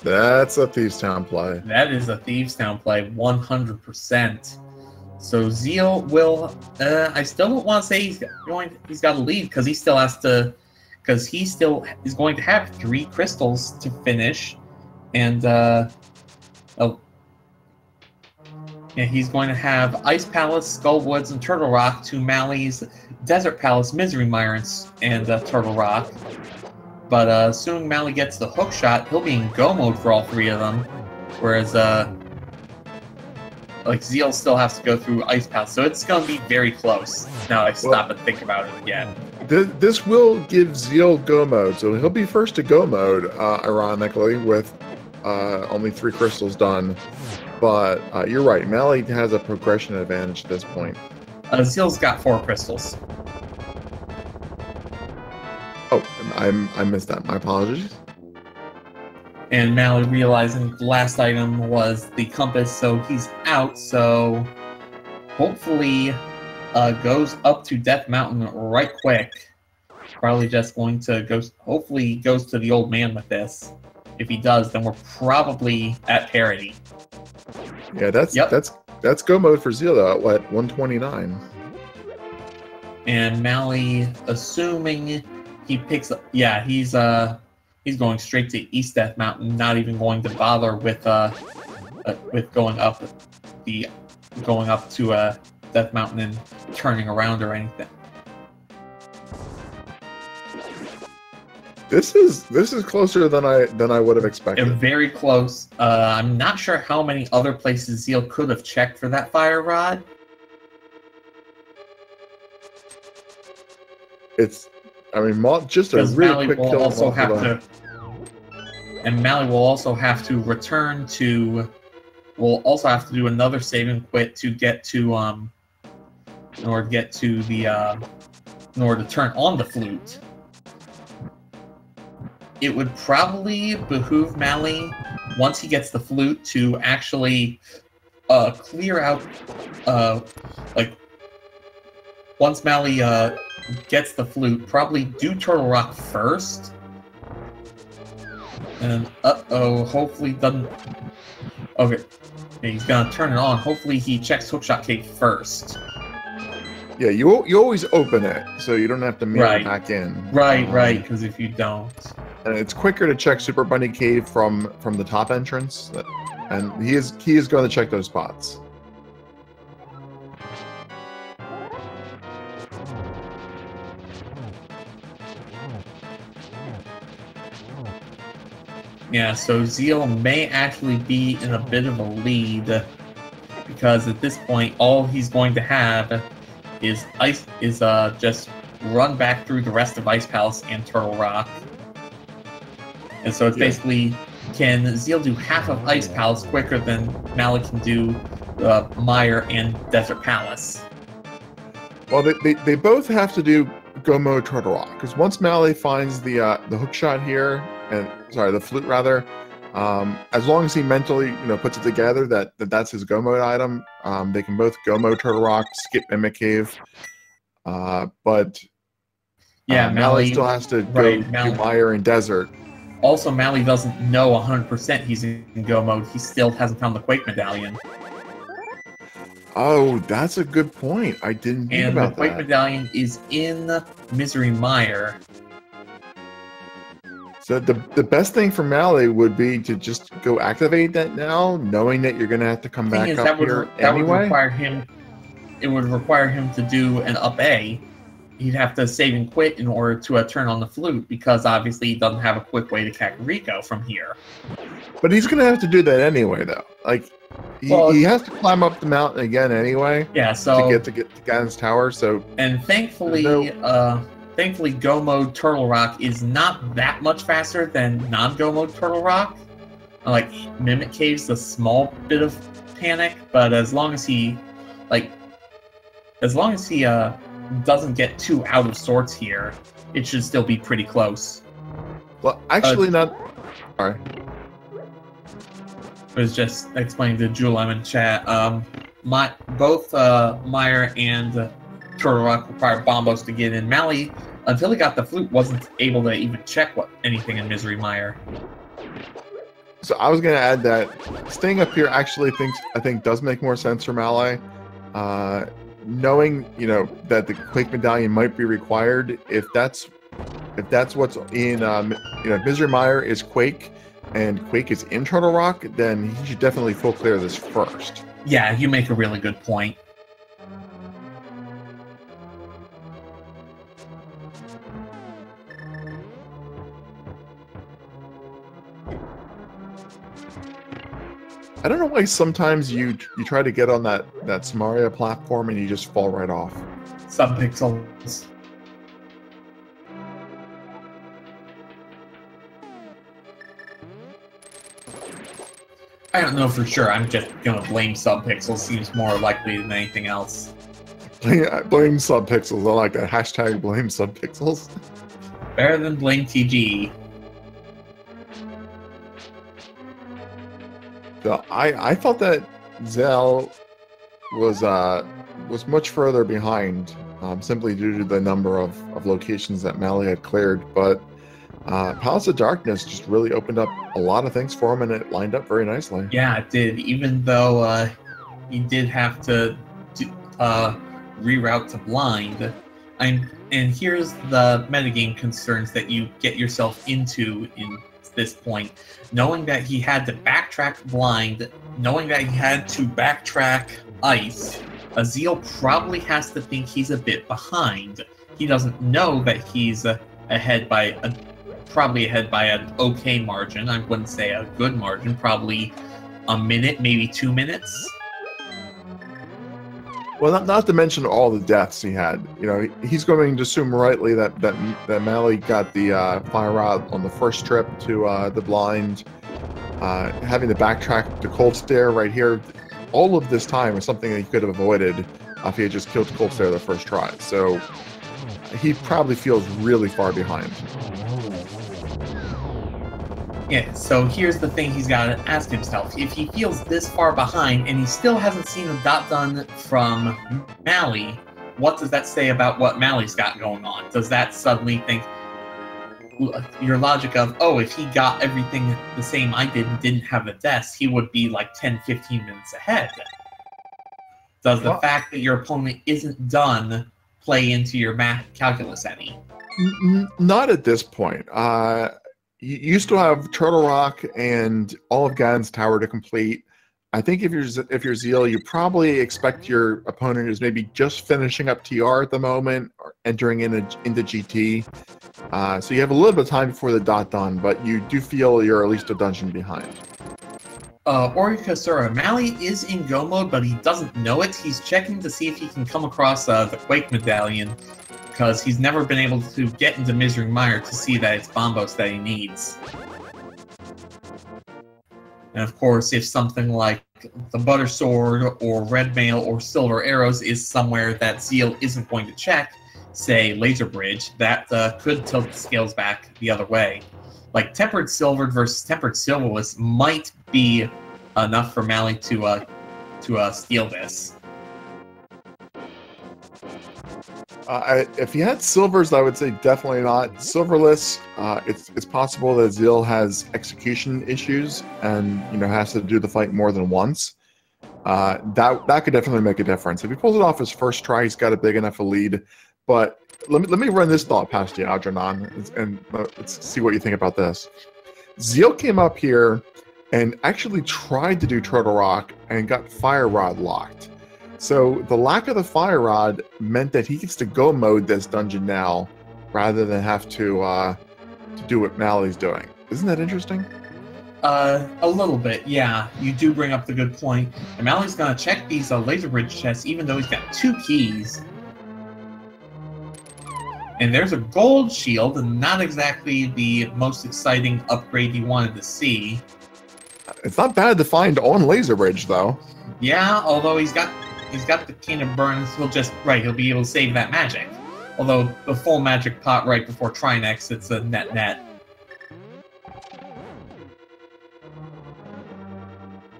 That's a Thieves Town play. That is a Thieves Town play, 100%. So Zheal will... I still don't want to say he's got to lead, because he still has to... Because he still is going to have 3 crystals to finish, and... Yeah, he's going to have Ice Palace, Skull Woods, and Turtle Rock to Malle's Desert Palace, Misery Mire, and Turtle Rock. But assuming Malle gets the hook shot, he'll be in go mode for all 3 of them. Whereas, Zheal still has to go through Ice Palace. So it's going to be very close. Now I stop and think about it again. This will give Zheal go mode. So he'll be first to go mode, ironically, with only 3 crystals done. But you're right, Malle has a progression advantage at this point. Zheal's got 4 crystals. Oh, I missed that. My apologies. And Malle realizing the last item was the compass, so he's out. So hopefully goes up to Death Mountain right quick. Probably just going to go. Hopefully he goes to the old man with this. If he does, then we're probably at parity. Yeah, that's go mode for Zheal though, at what, 129. And Malle, assuming he picks up, yeah, he's going straight to East Death Mountain, not even going to bother with going up to Death Mountain and turning around or anything. This is closer than I would have expected. Very close. I'm not sure how many other places Zheal could have checked for that fire rod. I mean, just a really quick kill. And Malle will also have to return to. We'll also have to do another save and quit to get to in order to turn on the flute. It would probably behoove Malle, once he gets the flute, to actually clear out, once Malle gets the flute, probably do Turtle Rock first. And, hopefully doesn't... Okay, yeah, he's gonna turn it on. Hopefully he checks Hookshot Cave first. Yeah, you always open it, so you don't have to mirror back in. Right, because if you don't... And it's quicker to check Super Bunny Cave from the top entrance, and he is going to check those spots. Yeah, so Zheal may actually be in a bit of a lead, because at this point all he's going to have is just run back through the rest of Ice Palace and Turtle Rock. And so it's basically, can Zheal do half of Ice Palace quicker than Malle can do Mire and Desert Palace? Well, they both have to do go mode Turtle Rock, because once Malle finds the hook shot here, the flute rather, as long as he mentally puts it together that's his go mode item, they can both go mode Turtle Rock, skip Mimic Cave, but Malle still has to go do Mire and Desert. Also, Malle doesn't know 100% he's in go mode. He still hasn't found the Quake Medallion. Oh, that's a good point. I didn't think about that. And the Quake Medallion is in Misery Mire. So the best thing for Malle would be to just go activate that now, knowing that you're going to have to come back up here anyway. It would require him to do an up A. He'd have to save and quit in order to turn on the flute, because obviously he doesn't have a quick way to Kakariko from here. But he's going to have to do that anyway, though. Like, he has to climb up the mountain again anyway. Yeah, so to get to Ganon's Tower. So, and thankfully, Go Mode Turtle Rock is not that much faster than non-Go Mode Turtle Rock. Like, Mimic Cave's a small bit of panic, but as long as he doesn't get too out of sorts here, it should still be pretty close. Well, actually not. Sorry. I was just explaining to Zheal I'm in chat. Both Mire and Turtle Rock require bombos to get in. Malle, until he got the flute, wasn't able to even check anything in Misery Mire. So I was going to add that staying up here actually I think does make more sense for Malle. Knowing that the Quake Medallion might be required, if that's what's in Misery Mire is Quake and Quake is in Turtle Rock, then he should definitely full clear this first. Yeah, you make a really good point. I don't know why sometimes you try to get on that Samaria platform and you just fall right off. Subpixels. I don't know for sure. I'm just gonna blame Subpixels. Seems more likely than anything else. Blame Subpixels. I like that. Hashtag blame Subpixels. Better than blame TG. I thought that Zheal was much further behind, simply due to the number of locations that Malle had cleared. But Palace of Darkness just really opened up a lot of things for him, and it lined up very nicely. Yeah, it did. Even though he did have to reroute to blind. And here's the metagame concerns that you get yourself into in this point. Knowing that he had to backtrack blind, knowing that he had to backtrack ice, Zheal probably has to think he's a bit behind. He doesn't know that he's probably ahead by an okay margin. I wouldn't say a good margin, probably a minute, maybe 2 minutes. Well, not to mention all the deaths he had. You know, he's going to assume rightly that Malle got the fire rod on the first trip to the blind, having to backtrack to Cold Stare right here. All of this time is something that he could have avoided if he had just killed Cold Stare the first try. So he probably feels really far behind. Yeah, so here's the thing he's got to ask himself. If he feels this far behind and he still hasn't seen a dot done from Malle, what does that say about what Malle's got going on? Does that suddenly think your logic of, oh, if he got everything the same I did and didn't have the deaths, he would be like 10, 15 minutes ahead? Does the fact that your opponent isn't done play into your math calculus any? Not at this point. You still have Turtle Rock and all of Gaddon's Tower to complete. I think if you're Zheal, you probably expect your opponent is maybe just finishing up TR at the moment or entering into GT. So you have a little bit of time before the dot done, but you do feel you're at least a dungeon behind. Orikasura, Malle is in go mode, but he doesn't know it. He's checking to see if he can come across the Quake Medallion, because he's never been able to get into Misery Mire to see that it's Bombos that he needs. And of course, if something like the Butter Sword or Red Mail or Silver Arrows is somewhere that Zheal isn't going to check, say Laser Bridge, that could tilt the scales back the other way. Like Tempered Silvered versus Tempered Silverless might be enough for Malle to steal this. If he had silvers, I would say definitely not. Silverless, it's possible that Zheal has execution issues and has to do the fight more than once. That could definitely make a difference. If he pulls it off his first try, he's got a big enough a lead. But let me run this thought past you, Algernon, and let's see what you think about this. Zheal came up here and actually tried to do Turtle Rock and got Fire Rod locked. So the lack of the Fire Rod meant that he gets to go mode this dungeon now, rather than have to do what Malle's doing. Isn't that interesting? A little bit, yeah. You do bring up the good point. And Malle's gonna check these Laser Bridge chests, even though he's got 2 keys. And there's a gold shield, and not exactly the most exciting upgrade you wanted to see. It's not bad to find on Laser Bridge, though. Yeah, although he's got the Cane of Burns, he'll be able to save that magic. Although the full magic pot right before Trinex, it's a net.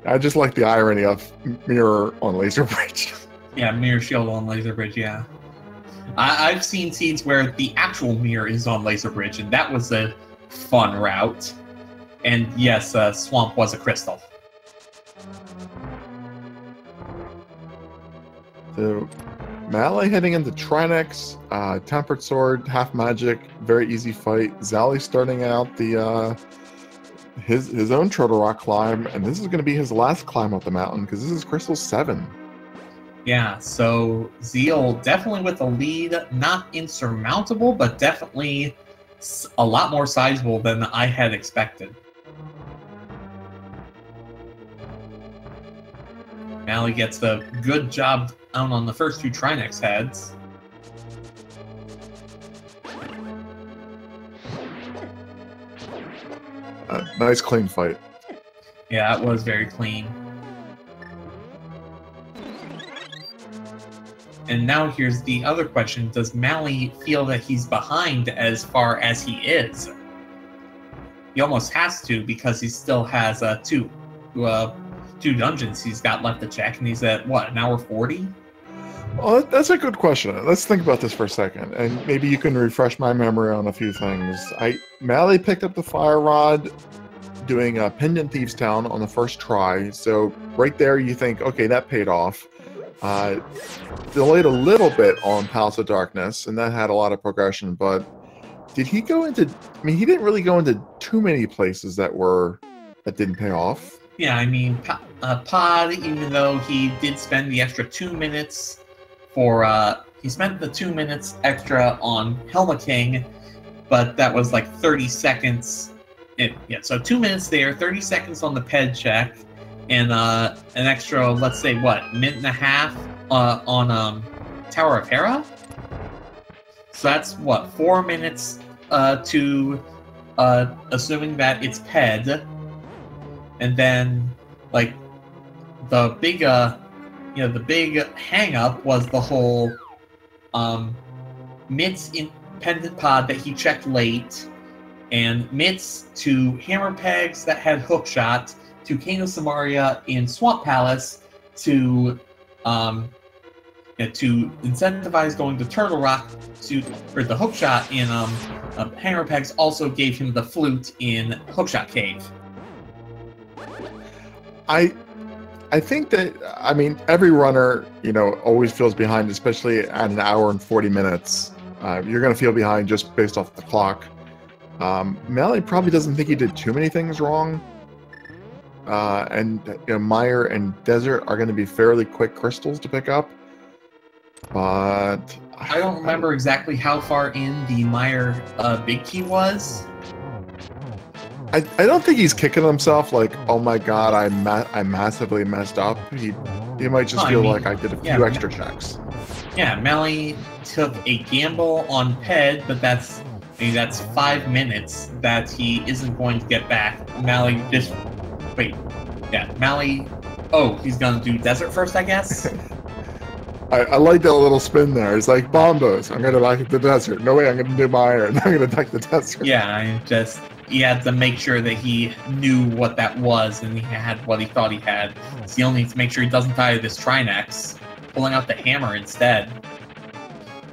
I just like the irony of Mirror on Laser Bridge. Yeah, Mirror Shield on Laser Bridge, yeah. I've seen seeds where the actual mirror is on Laser Bridge, and that was a fun route. And yes, Swamp was a crystal. So, Malle heading into Trinex, Tempered Sword, half magic, very easy fight. Zally starting out the his own Turtle Rock climb, and this is going to be his last climb up the mountain because this is Crystal 7. Yeah, so Zheal definitely with a lead, not insurmountable, but definitely a lot more sizable than I had expected. Malle gets a good job out on the first 2 Trinex heads. Nice clean fight. Yeah, it was very clean. And now here's the other question. Does Malle feel that he's behind as far as he is? He almost has to, because he still has 2 2 dungeons he's got left to check, and he's at, what, an hour 40? Well, that's a good question. Let's think about this for a second, and maybe you can refresh my memory on a few things. Malle picked up the fire rod doing a Pendant Thieves Town on the first try, so right there you think, okay, that paid off. Delayed a little bit on Palace of Darkness, and that had a lot of progression, but did he go into... I mean, he didn't really go into too many places that didn't pay off. Yeah, I mean, Pod, even though he did spend the extra 2 minutes for... he spent the 2 minutes extra on Helma King, but that was like 30 seconds. So 2 minutes there, 30 seconds on the ped check, and an extra, let's say, what, minute and a half on Tower of Hera? So that's, what, 4 minutes to, assuming that it's ped, and then, like, the big, the big hang-up was the whole, Mitz independent pod that he checked late, and Mitz to hammer pegs that had hookshot, to King of Samaria in Swamp Palace, to incentivize going to Turtle Rock, for the hookshot in hammer pegs also gave him the flute in Hookshot Cave. I think that, I mean, every runner, always feels behind, especially at an hour and 40 minutes. You're going to feel behind just based off the clock. Malle probably doesn't think he did too many things wrong. And Mire and Desert are going to be fairly quick crystals to pick up. But I don't remember exactly how far in the Mire Big Key was. I don't think he's kicking himself like, oh my god, I massively messed up. He might just feel like I did a few extra checks. Yeah, Malle took a gamble on Ped, but that's 5 minutes that he isn't going to get back. Malle just... Wait. Yeah, Malle... Oh, he's gonna do Desert first, I guess? I like that little spin there. It's like, bombos, I'm gonna back the Desert. No way, I'm gonna do Mire, and I'm gonna attack the Desert. Yeah, he had to make sure that he knew what that was, and he had what he thought he had. So he'll need to make sure he doesn't die to this Trinex, pulling out the hammer instead.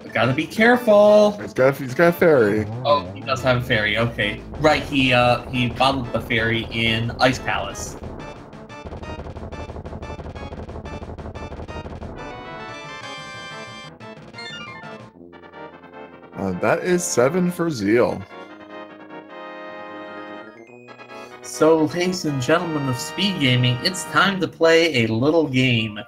But gotta be careful! He's got a fairy. Oh, he does have a fairy, okay. Right, he bottled the fairy in Ice Palace. That is 7 for Zheal. So, ladies and gentlemen of speed gaming, it's time to play a little game.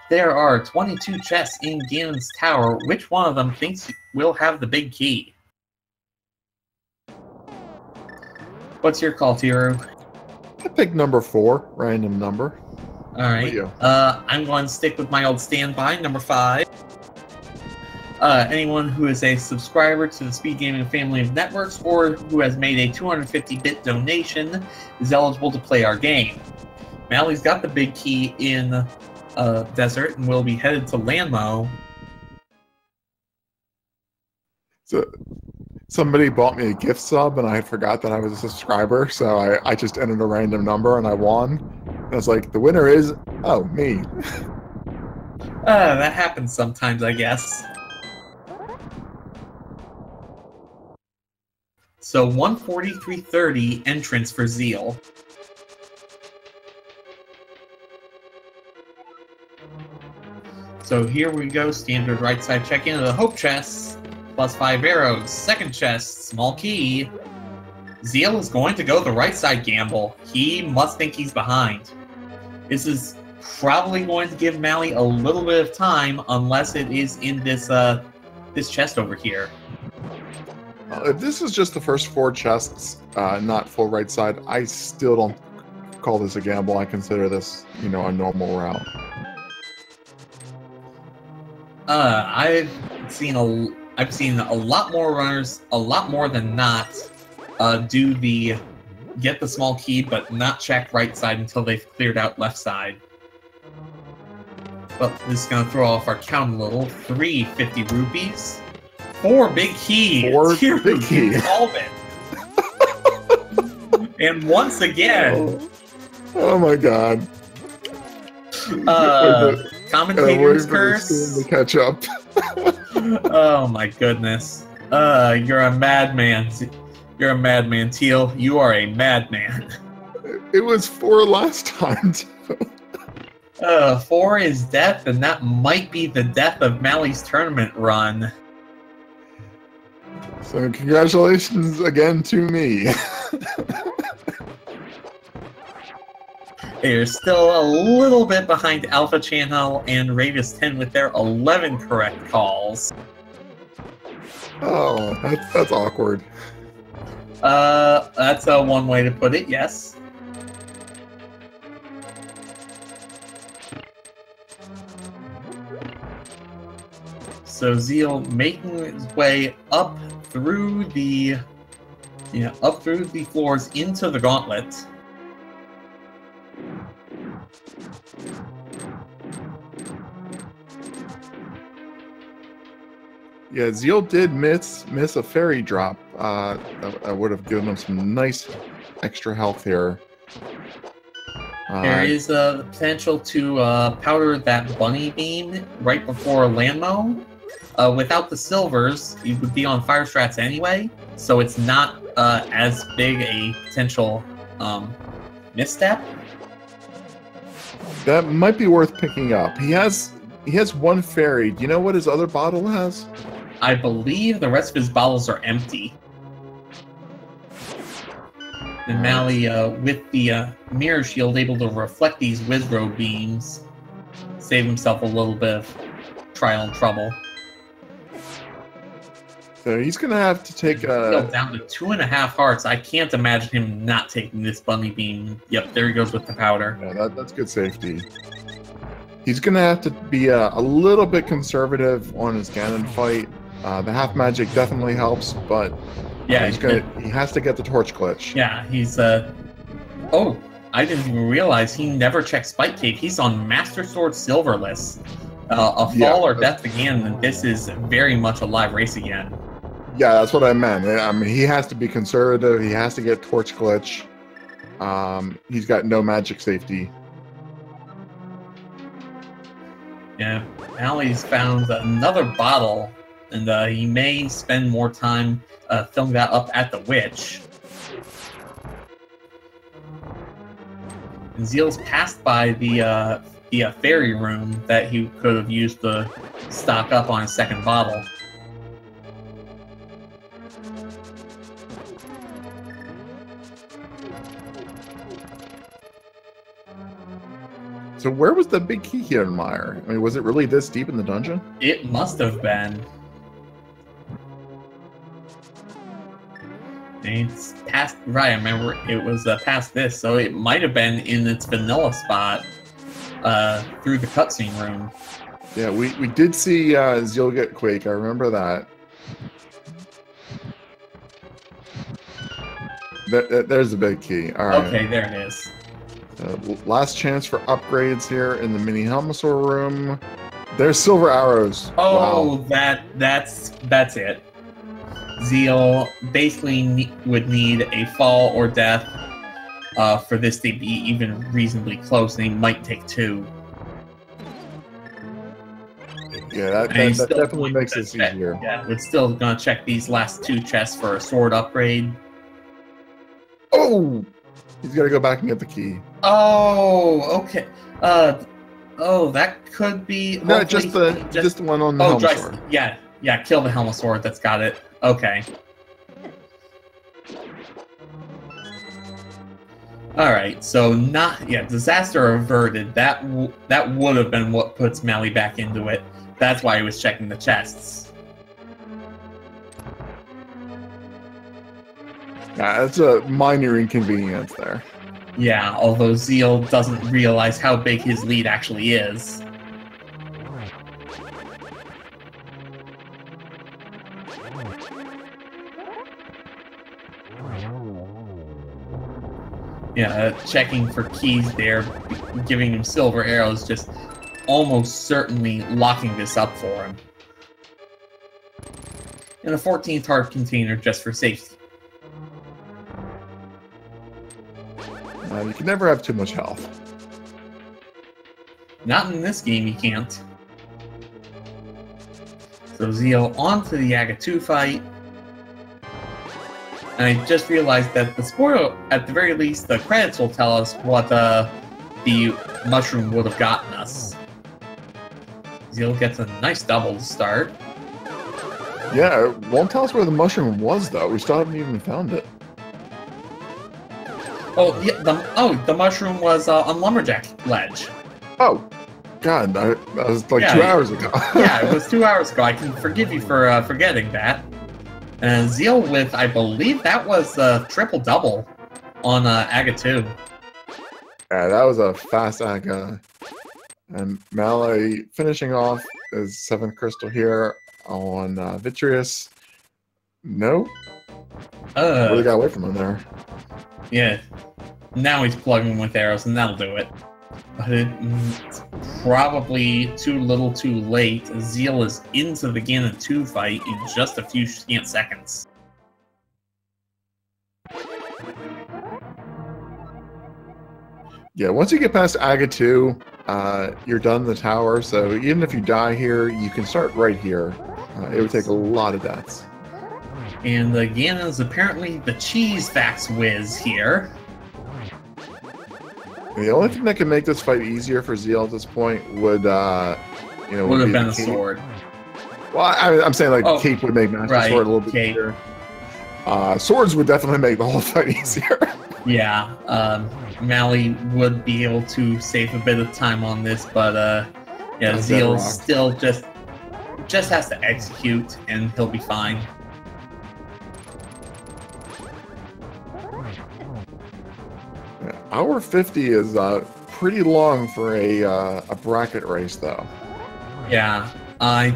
There are 22 chests in Ganon's Tower. Which one of them thinks will have the big key? What's your call, Tiru? I picked number 4, random number. Alright. I'm going to stick with my old standby, number 5. Anyone who is a subscriber to the Speed Gaming family of networks or who has made a 250-bit donation is eligible to play our game. Malle's got the big key in Desert and will be headed to Landmo. So, somebody bought me a gift sub and I forgot that I was a subscriber, so I just entered a random number and I won. And I was like, the winner is, oh, me. That happens sometimes, I guess. So 143.30 entrance for Zheal. So here we go, standard right side check into the Hope chests, plus 5 arrows. Second chest, small key. Zheal is going to go the right side gamble. He must think he's behind. This is probably going to give Malle a little bit of time, unless it is in this this chest over here. If this is just the first 4 chests, not full right side, I still don't call this a gamble. I consider this, a normal route. I've seen a lot more runners, a lot more than not, get the small key, but not check right side until they've cleared out left side. But this is gonna throw off our count a little. 350 rupees. 4 big keys. 4 big keys. And once again... Oh my god. Commentator's waiting for the curse. stream to catch up. Oh my goodness. You're a madman. You're a madman, Teal. You are a madman. It was 4 last time. 4 is death, and that might be the death of Malle's tournament run. So congratulations again to me. They're still a little bit behind Alpha Channel and Radius 10 with their 11 correct calls. Oh, that's awkward. That's one way to put it, yes. So Zheal making his way up through the floors into the gauntlet. Yeah, Zheal did miss a fairy drop. That would have given him some nice extra health here. There is a potential to powder that bunny beam right before Landmo. Without the silvers, you would be on fire strats anyway, so it's not as big a potential misstep. That might be worth picking up. He has 1 fairy. Do you know what his other bottle has? I believe the rest of his bottles are empty. And Malle, with the mirror shield, able to reflect these Wizro beams, save himself a little bit of trial and trouble. So he's gonna have to take Still down to 2.5 hearts. I can't imagine him not taking this bunny beam. Yep, there he goes with the powder. Yeah, that's good safety. He's gonna have to be a little bit conservative on his Ganon fight. The half magic definitely helps, but yeah, he has to get the torch glitch. Yeah, he's oh, I didn't even realize he never checked Spike Cave. He's on Master Sword Silverless. A fall or death again, and this is very much a live race again. Yeah, that's what I meant. I mean, he has to be conservative. He has to get torch glitch. He's got no magic safety. Yeah, Malle's found another bottle, and he may spend more time filling that up at the witch. And Zheal's passed by the fairy room that he could have used to stock up on his second bottle. So where was the big key here in Meyer? I mean, was it really this deep in the dungeon? It must have been. It's past, right, I remember it was past this, so it might have been in its vanilla spot through the cutscene room. Yeah, we did see Zheal get Quake, I remember that. There's the big key. All right. Okay, there it is. Last chance for upgrades here in the mini Helmosaur room. There's silver arrows. Oh, wow. that's it. Zheal basically would need a fall or death for this to be even reasonably close, and he might take 2. Yeah, that definitely makes this easier. Yeah, we're still gonna check these last 2 chests for a sword upgrade. Oh! He's got to go back and get the key. Oh, okay. Oh, that could be. No, just the one on the Helmosaur. Yeah, kill the Helmosaur. That's got it. Okay. All right. So disaster averted. That would have been what puts Malle back into it. That's why he was checking the chests. Yeah, it's a minor inconvenience there. Yeah, although Zheal doesn't realize how big his lead actually is. Yeah, checking for keys there, giving him silver arrows, just almost certainly locking this up for him. And a 14th heart container just for safety. You can never have too much health. Not in this game, you can't. So Zheal onto the Aga 2 fight. And I just realized that the spoiler, at the very least, the credits will tell us what the mushroom would have gotten us. Zheal gets a nice double to start. Yeah, it won't tell us where the mushroom was, though. We still haven't even found it. Oh, yeah, the mushroom was on Lumberjack Ledge. Oh, God, that was like 2 hours ago. Yeah, it was 2 hours ago. I can forgive you for forgetting that. And Zheal with, I believe that was a triple-double on Aga 2. Yeah, that was a fast Aga. And Malle finishing off his 7th crystal here on Vitreous. Nope. Really got away from him there. Yeah. Now he's plugging with arrows, and that'll do it. But it's probably too little too late. Zheal is into the Ganon 2 fight in just a few scant seconds. Yeah, once you get past Aga 2, you're done in the tower, so even if you die here, you can start right here. It would take a lot of deaths. And the Ganon is apparently the cheese fax whiz here. The only thing that could make this fight easier for Zheal at this point would, would have been a sword. Well, I'm saying like Cape would make Master Sword a little bit easier. Swords would definitely make the whole fight easier. Yeah, Malle would be able to save a bit of time on this, but yeah, Zheal still just has to execute, and he'll be fine. Hour 50 is pretty long for a bracket race, though. Yeah, I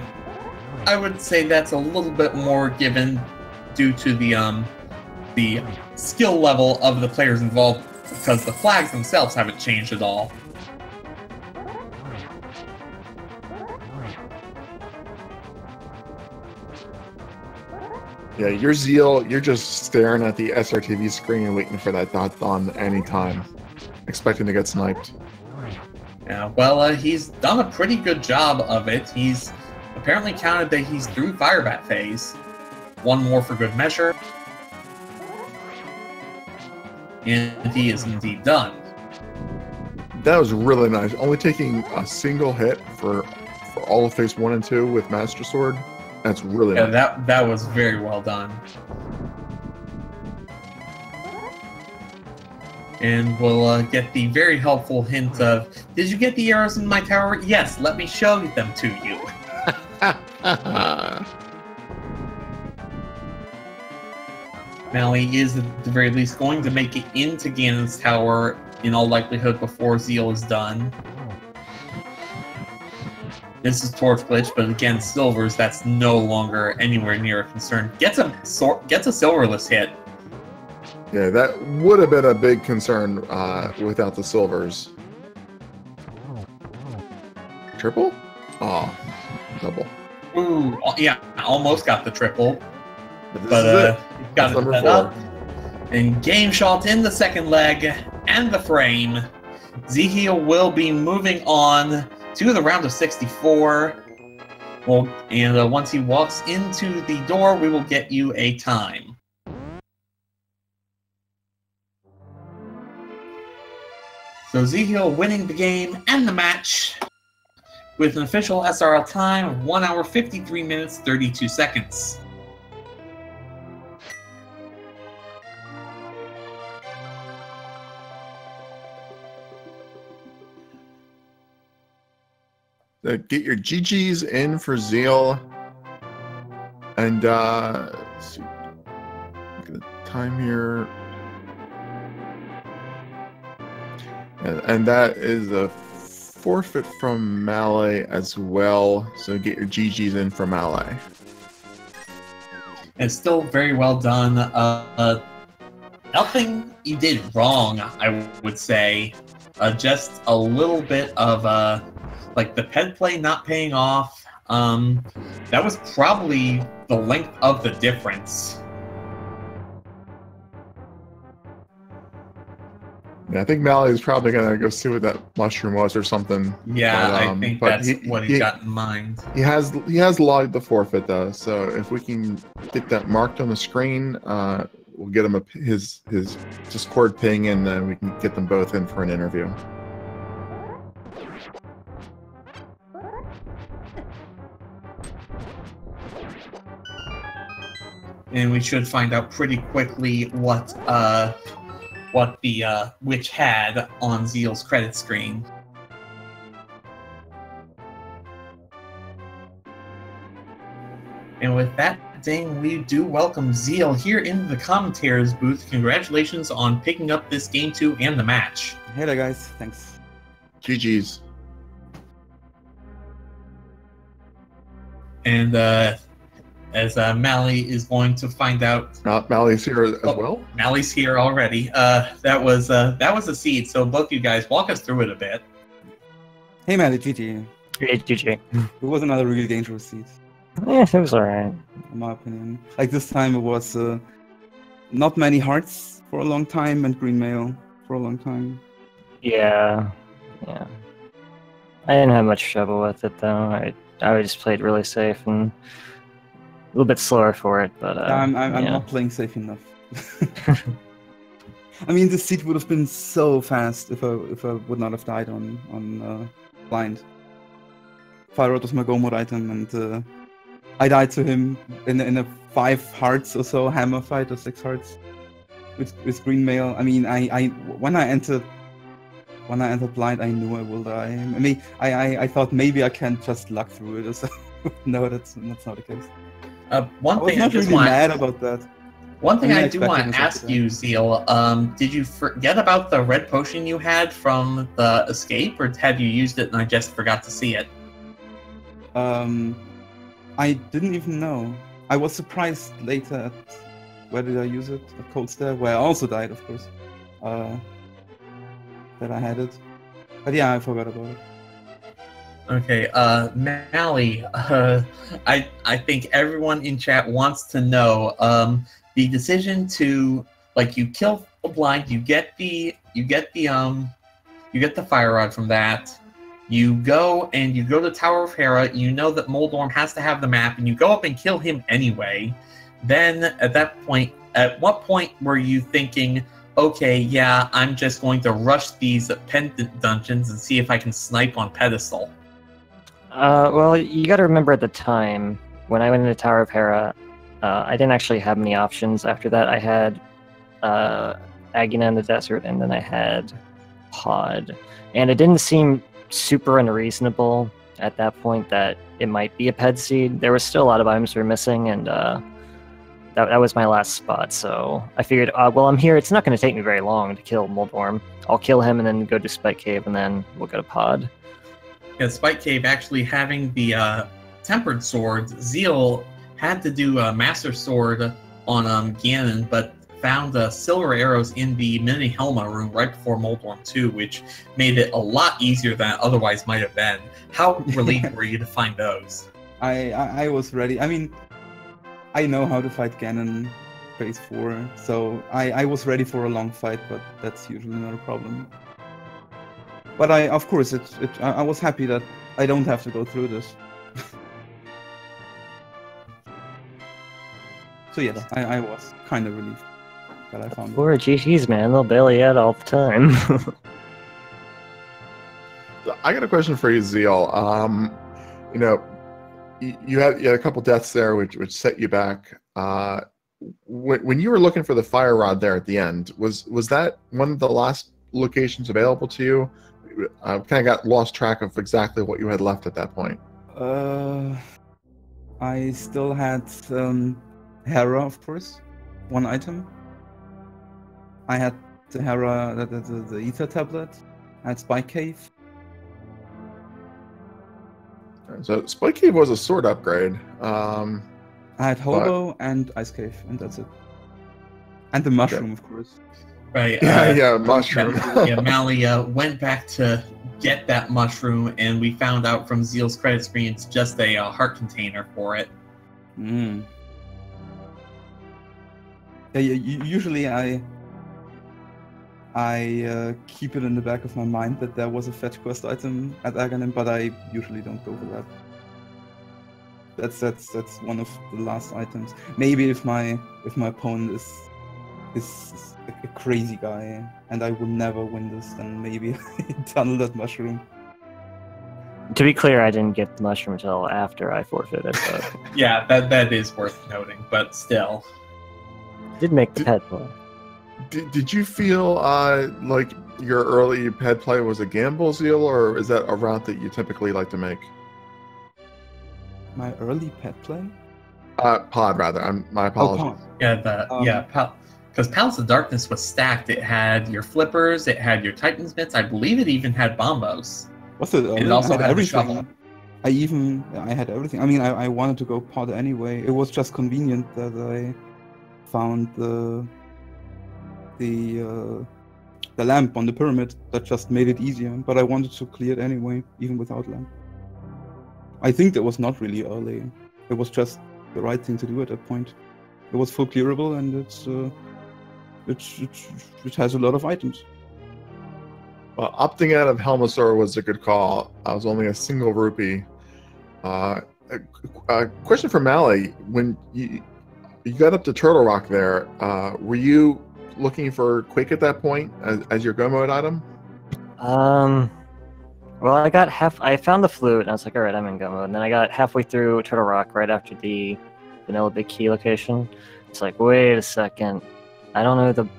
would say that's a little bit more given due to the skill level of the players involved, because the flags themselves haven't changed at all. Yeah, your Zheal, you're just staring at the SRTV screen and waiting for that dot on any time, expecting to get sniped. Yeah, well, he's done a pretty good job of it. He's apparently counted that he's through Firebat phase. One more for good measure. And he is indeed done. That was really nice. Only taking a single hit for all of phase 1 and 2 with Master Sword. That's really nice. That was very well done. And we'll get the very helpful hint of, did you get the arrows in my tower? Yes, let me show them to you. Malle is at the very least going to make it into Ganon's tower in all likelihood before Zheal is done. This is Torch Glitch, but again, Silvers, that's no longer anywhere near a concern. Gets a Silverless hit. Yeah, that would have been a big concern without the Silvers. Triple? Oh, double. Ooh, yeah, almost got the triple. But got it set up. And Game Shot in the second leg and the frame. Zheal will be moving on to the round of 64. Well, and once he walks into the door, we will get you a time. So Zheal winning the game and the match with an official SRL time of 1 hour 53 minutes 32 seconds. Get your GGs in for Zheal. And let's see. Look at the time here. And that is a forfeit from Malle as well. So get your GGs in for Malle. It's still very well done. Nothing you did wrong, I would say. Just a little bit of like the ped play not paying off. That was probably the length of the difference. Yeah, I think Malle is probably gonna go see what that mushroom was or something. Yeah, But, I think but that's what he's got in mind. He has logged the forfeit though, so if we can get that marked on the screen, we'll get him his Discord ping, and then we can get them both in for an interview. And we should find out pretty quickly what the witch had on Zheal's credit screen. And with that, Dane, we do welcome Zheal here in the commentators booth. Congratulations on picking up this game 2 and the match. Hey there, guys. Thanks. GG's. And as Malle is going to find out, Malle's here as well. Malle's here already. That was a seed. So both you guys walk us through it a bit. Hey, Malle, GG. Hey, GG. It was another really dangerous seed. Yeah, it was alright. In my opinion. Like this time, it was not many hearts for a long time and green mail for a long time. Yeah. I didn't have much trouble with it though. I just played really safe and a little bit slower for it, but I'm not playing safe enough. I mean, the seed would have been so fast if I would not have died on blind. Fire was my go mode item, and I died to him in a 5 hearts or so hammer fight, or 6 hearts with green mail. I mean, when I entered blind, I knew I will die. I mean, I thought maybe I can just luck through it or so. No, that's not the case. One thing I was not really mad about that. One thing I do want to ask you, Zheal, did you forget about the red potion you had from the escape, or have you used it and I just forgot to see it? I didn't even know. I was surprised later at where did I use it? At Cold Stare, where I also died, of course. That I had it. But yeah, I forgot about it. Okay, Malle, I think everyone in chat wants to know the decision to, like, you kill a blind, you get the fire rod from that. You go to Tower of Hera. You know that Moldorm has to have the map, and you go up and kill him anyway. Then at that point, at what point were you thinking, okay, yeah, I'm just going to rush these pendant dungeons and see if I can snipe on pedestal? Well, you got to remember at the time when I went into Tower of Hera, I didn't actually have many options. After that, I had Agina in the desert, and then I had Pod, and it didn't seem super unreasonable at that point that it might be a ped seed. There was still a lot of items we were missing, and that was my last spot. So I figured, well, I'm here. It's not going to take me very long to kill Moldorm. I'll kill him and then go to Spike Cave, and then we'll go to Pod. Yeah, Spike Cave actually having the tempered swords. Zheal had to do a Master Sword on Ganon, but found silver arrows in the Mini Helma room right before Moldorm 2, which made it a lot easier than it otherwise might have been. How relieved were you to find those? I was ready. I mean, I know how to fight Ganon phase 4, so I was ready for a long fight, but that's usually not a problem. But of course, I was happy that I don't have to go through this. So yes, I was kind of relieved that I found it. Poor GGs, man. They'll bail you out all the time. I got a question for you, Zheal. You know, you had a couple deaths there, which set you back. When you were looking for the fire rod there at the end, was that one of the last locations available to you? I kind of got lost track of exactly what you had left at that point. I still had Hera, of course, one item. I had the Hera, the Ether tablet. I had Spike Cave. So Spike Cave was a sword upgrade. I had Hobo and Ice Cave, and that's it. And the mushroom, of course. Right. Yeah, mushroom. Yeah, Malle went back to get that mushroom, and we found out from Zheal's credit screen it's just a heart container for it. Yeah, usually I I keep it in the back of my mind that there was a fetch quest item at Aghanim, but I usually don't go for that. That's one of the last items. Maybe if my opponent is a crazy guy and I will never win this, then maybe I tunnel that mushroom. To be clear, I didn't get the mushroom until after I forfeited. But Yeah, that is worth noting, but still. did make the pet play. Did you feel like your early ped play was a gamble, Zheal, or is that a route that you typically like to make? My early pet play? Pod, rather. My apologies. Oh, Yeah, because Palace of Darkness was stacked. It had your flippers, it had your Titan's mitts. I believe it even had bombos. what's it? It also I had had the everything. shovel. I had everything. I mean, I wanted to go pod anyway. It was just convenient that I found the lamp on the pyramid that just made it easier. But I wanted to clear it anyway, even without lamp. I think that was not really early. It was just the right thing to do at that point. It was full clearable, and it has a lot of items. Well, opting out of Helmasaur was a good call. I was only a single rupee. A question for Malle. When you got up to Turtle Rock there, were you looking for Quake at that point as your go mode item? Well, I found the flute, and I was like, all right, I'm in go mode. And then I got halfway through Turtle Rock right after the Vanilla Big Key location. It's like, wait a second. I don't know the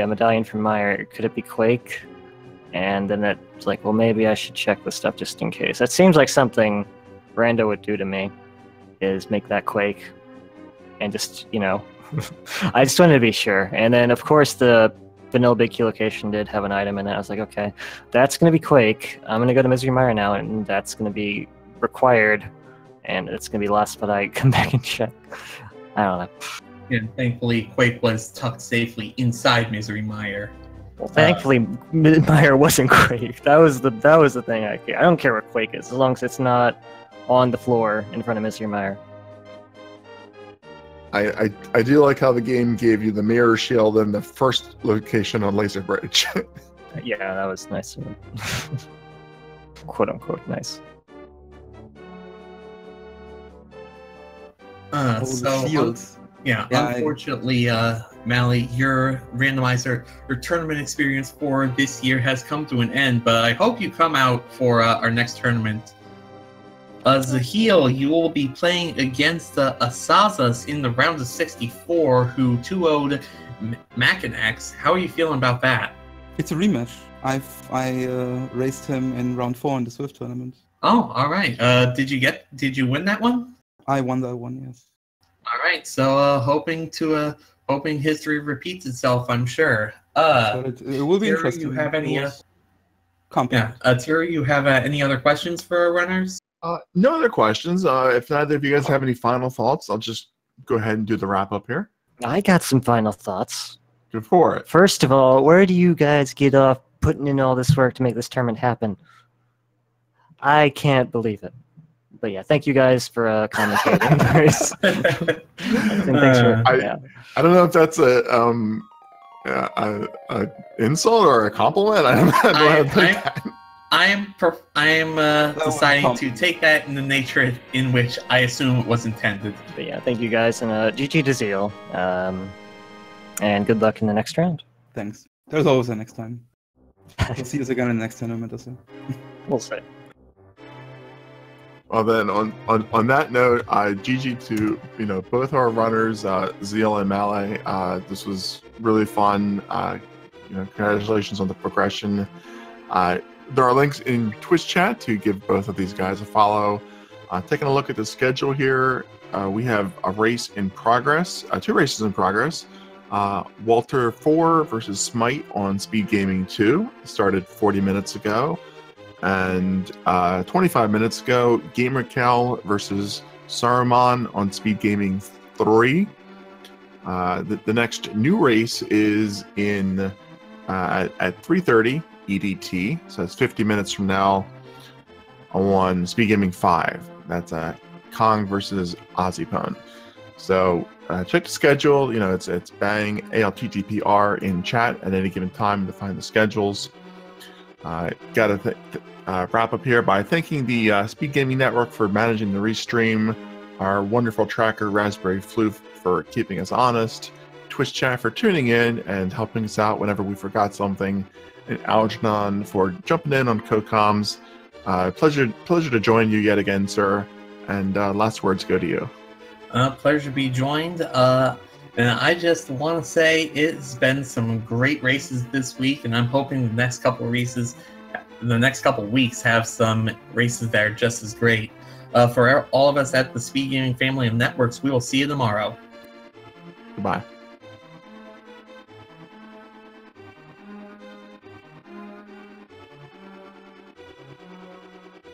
medallion from Meyer. Could it be Quake? And then it's like, well, maybe I should check the stuff just in case. That seems like something Rando would do to me, is make that Quake. And just, I just wanted to be sure. And then, of course, the Vanilla Big Key location did have an item in it. I was like, okay, that's going to be Quake. I'm going to go to Misery Mire now, and that's going to be required. And it's going to be last, but I come back and check. I don't know. And thankfully, Quake was tucked safely inside Misery Mire. Well, thankfully, Mire wasn't Quake. That was the thing. I don't care what Quake is, as long as it's not on the floor in front of Misery Mire. I do like how the game gave you the mirror shield in the first location on Laser Bridge. Yeah, that was nice. Quote unquote nice. Unfortunately, Malle, your randomizer, your tournament experience for this year has come to an end, but I hope you come out for our next tournament. Zheal, you will be playing against Asazas in the round of 64, who 2-0'd Machinax. How are you feeling about that? It's a rematch. I raced him in round 4 in the Swift tournament. Oh, all right. Did you win that one? I won that one, yes. All right. So hoping history repeats itself, I'm sure. It will be Terry, interesting. You have any? Terry, you have any other questions for our runners? No other questions. If neither of you guys have any final thoughts, I'll just go ahead and do the wrap up here. I got some final thoughts. Go for it. First of all, where do you guys get off putting in all this work to make this tournament happen? I can't believe it. But yeah, thank you guys for commentating. I don't know if that's a insult or a compliment. I don't know how to take that. I am deciding to take that in the nature in which I assume it was intended. But yeah, thank you guys, and GG to Zheal. And good luck in the next round. Thanks. There's always a next time. We'll see us again in the next tournament or so. We'll see. Well then, on that note, GG to both our runners, Zheal and Malle. This was really fun. Congratulations on the progression. There are links in Twitch chat to give both of these guys a follow. Taking a look at the schedule here, we have a race in progress, 2 races in progress. Walter 4 versus Smite on Speed Gaming 2 started 40 minutes ago. And 25 minutes ago, Gamer Cal versus Saruman on Speed Gaming 3. The next new race is in at 3:30 EDT, so that's 50 minutes from now on Speed Gaming 5. That's Kong versus Ozzypone. So check the schedule. You know, it's bang ALTTPR in chat at any given time to find the schedules. Gotta wrap up here by thanking the Speed Gaming Network for managing the restream, our wonderful tracker Raspberry Floof for keeping us honest, Twitch chat for tuning in and helping us out whenever we forgot something, and Algernon for jumping in on co-coms. Pleasure to join you yet again, sir. And last words go to you. Pleasure to be joined. And I just want to say it's been some great races this week, and I'm hoping the next couple weeks have some races that are just as great. For all of us at the Speed Gaming family of networks, we will see you tomorrow. Goodbye.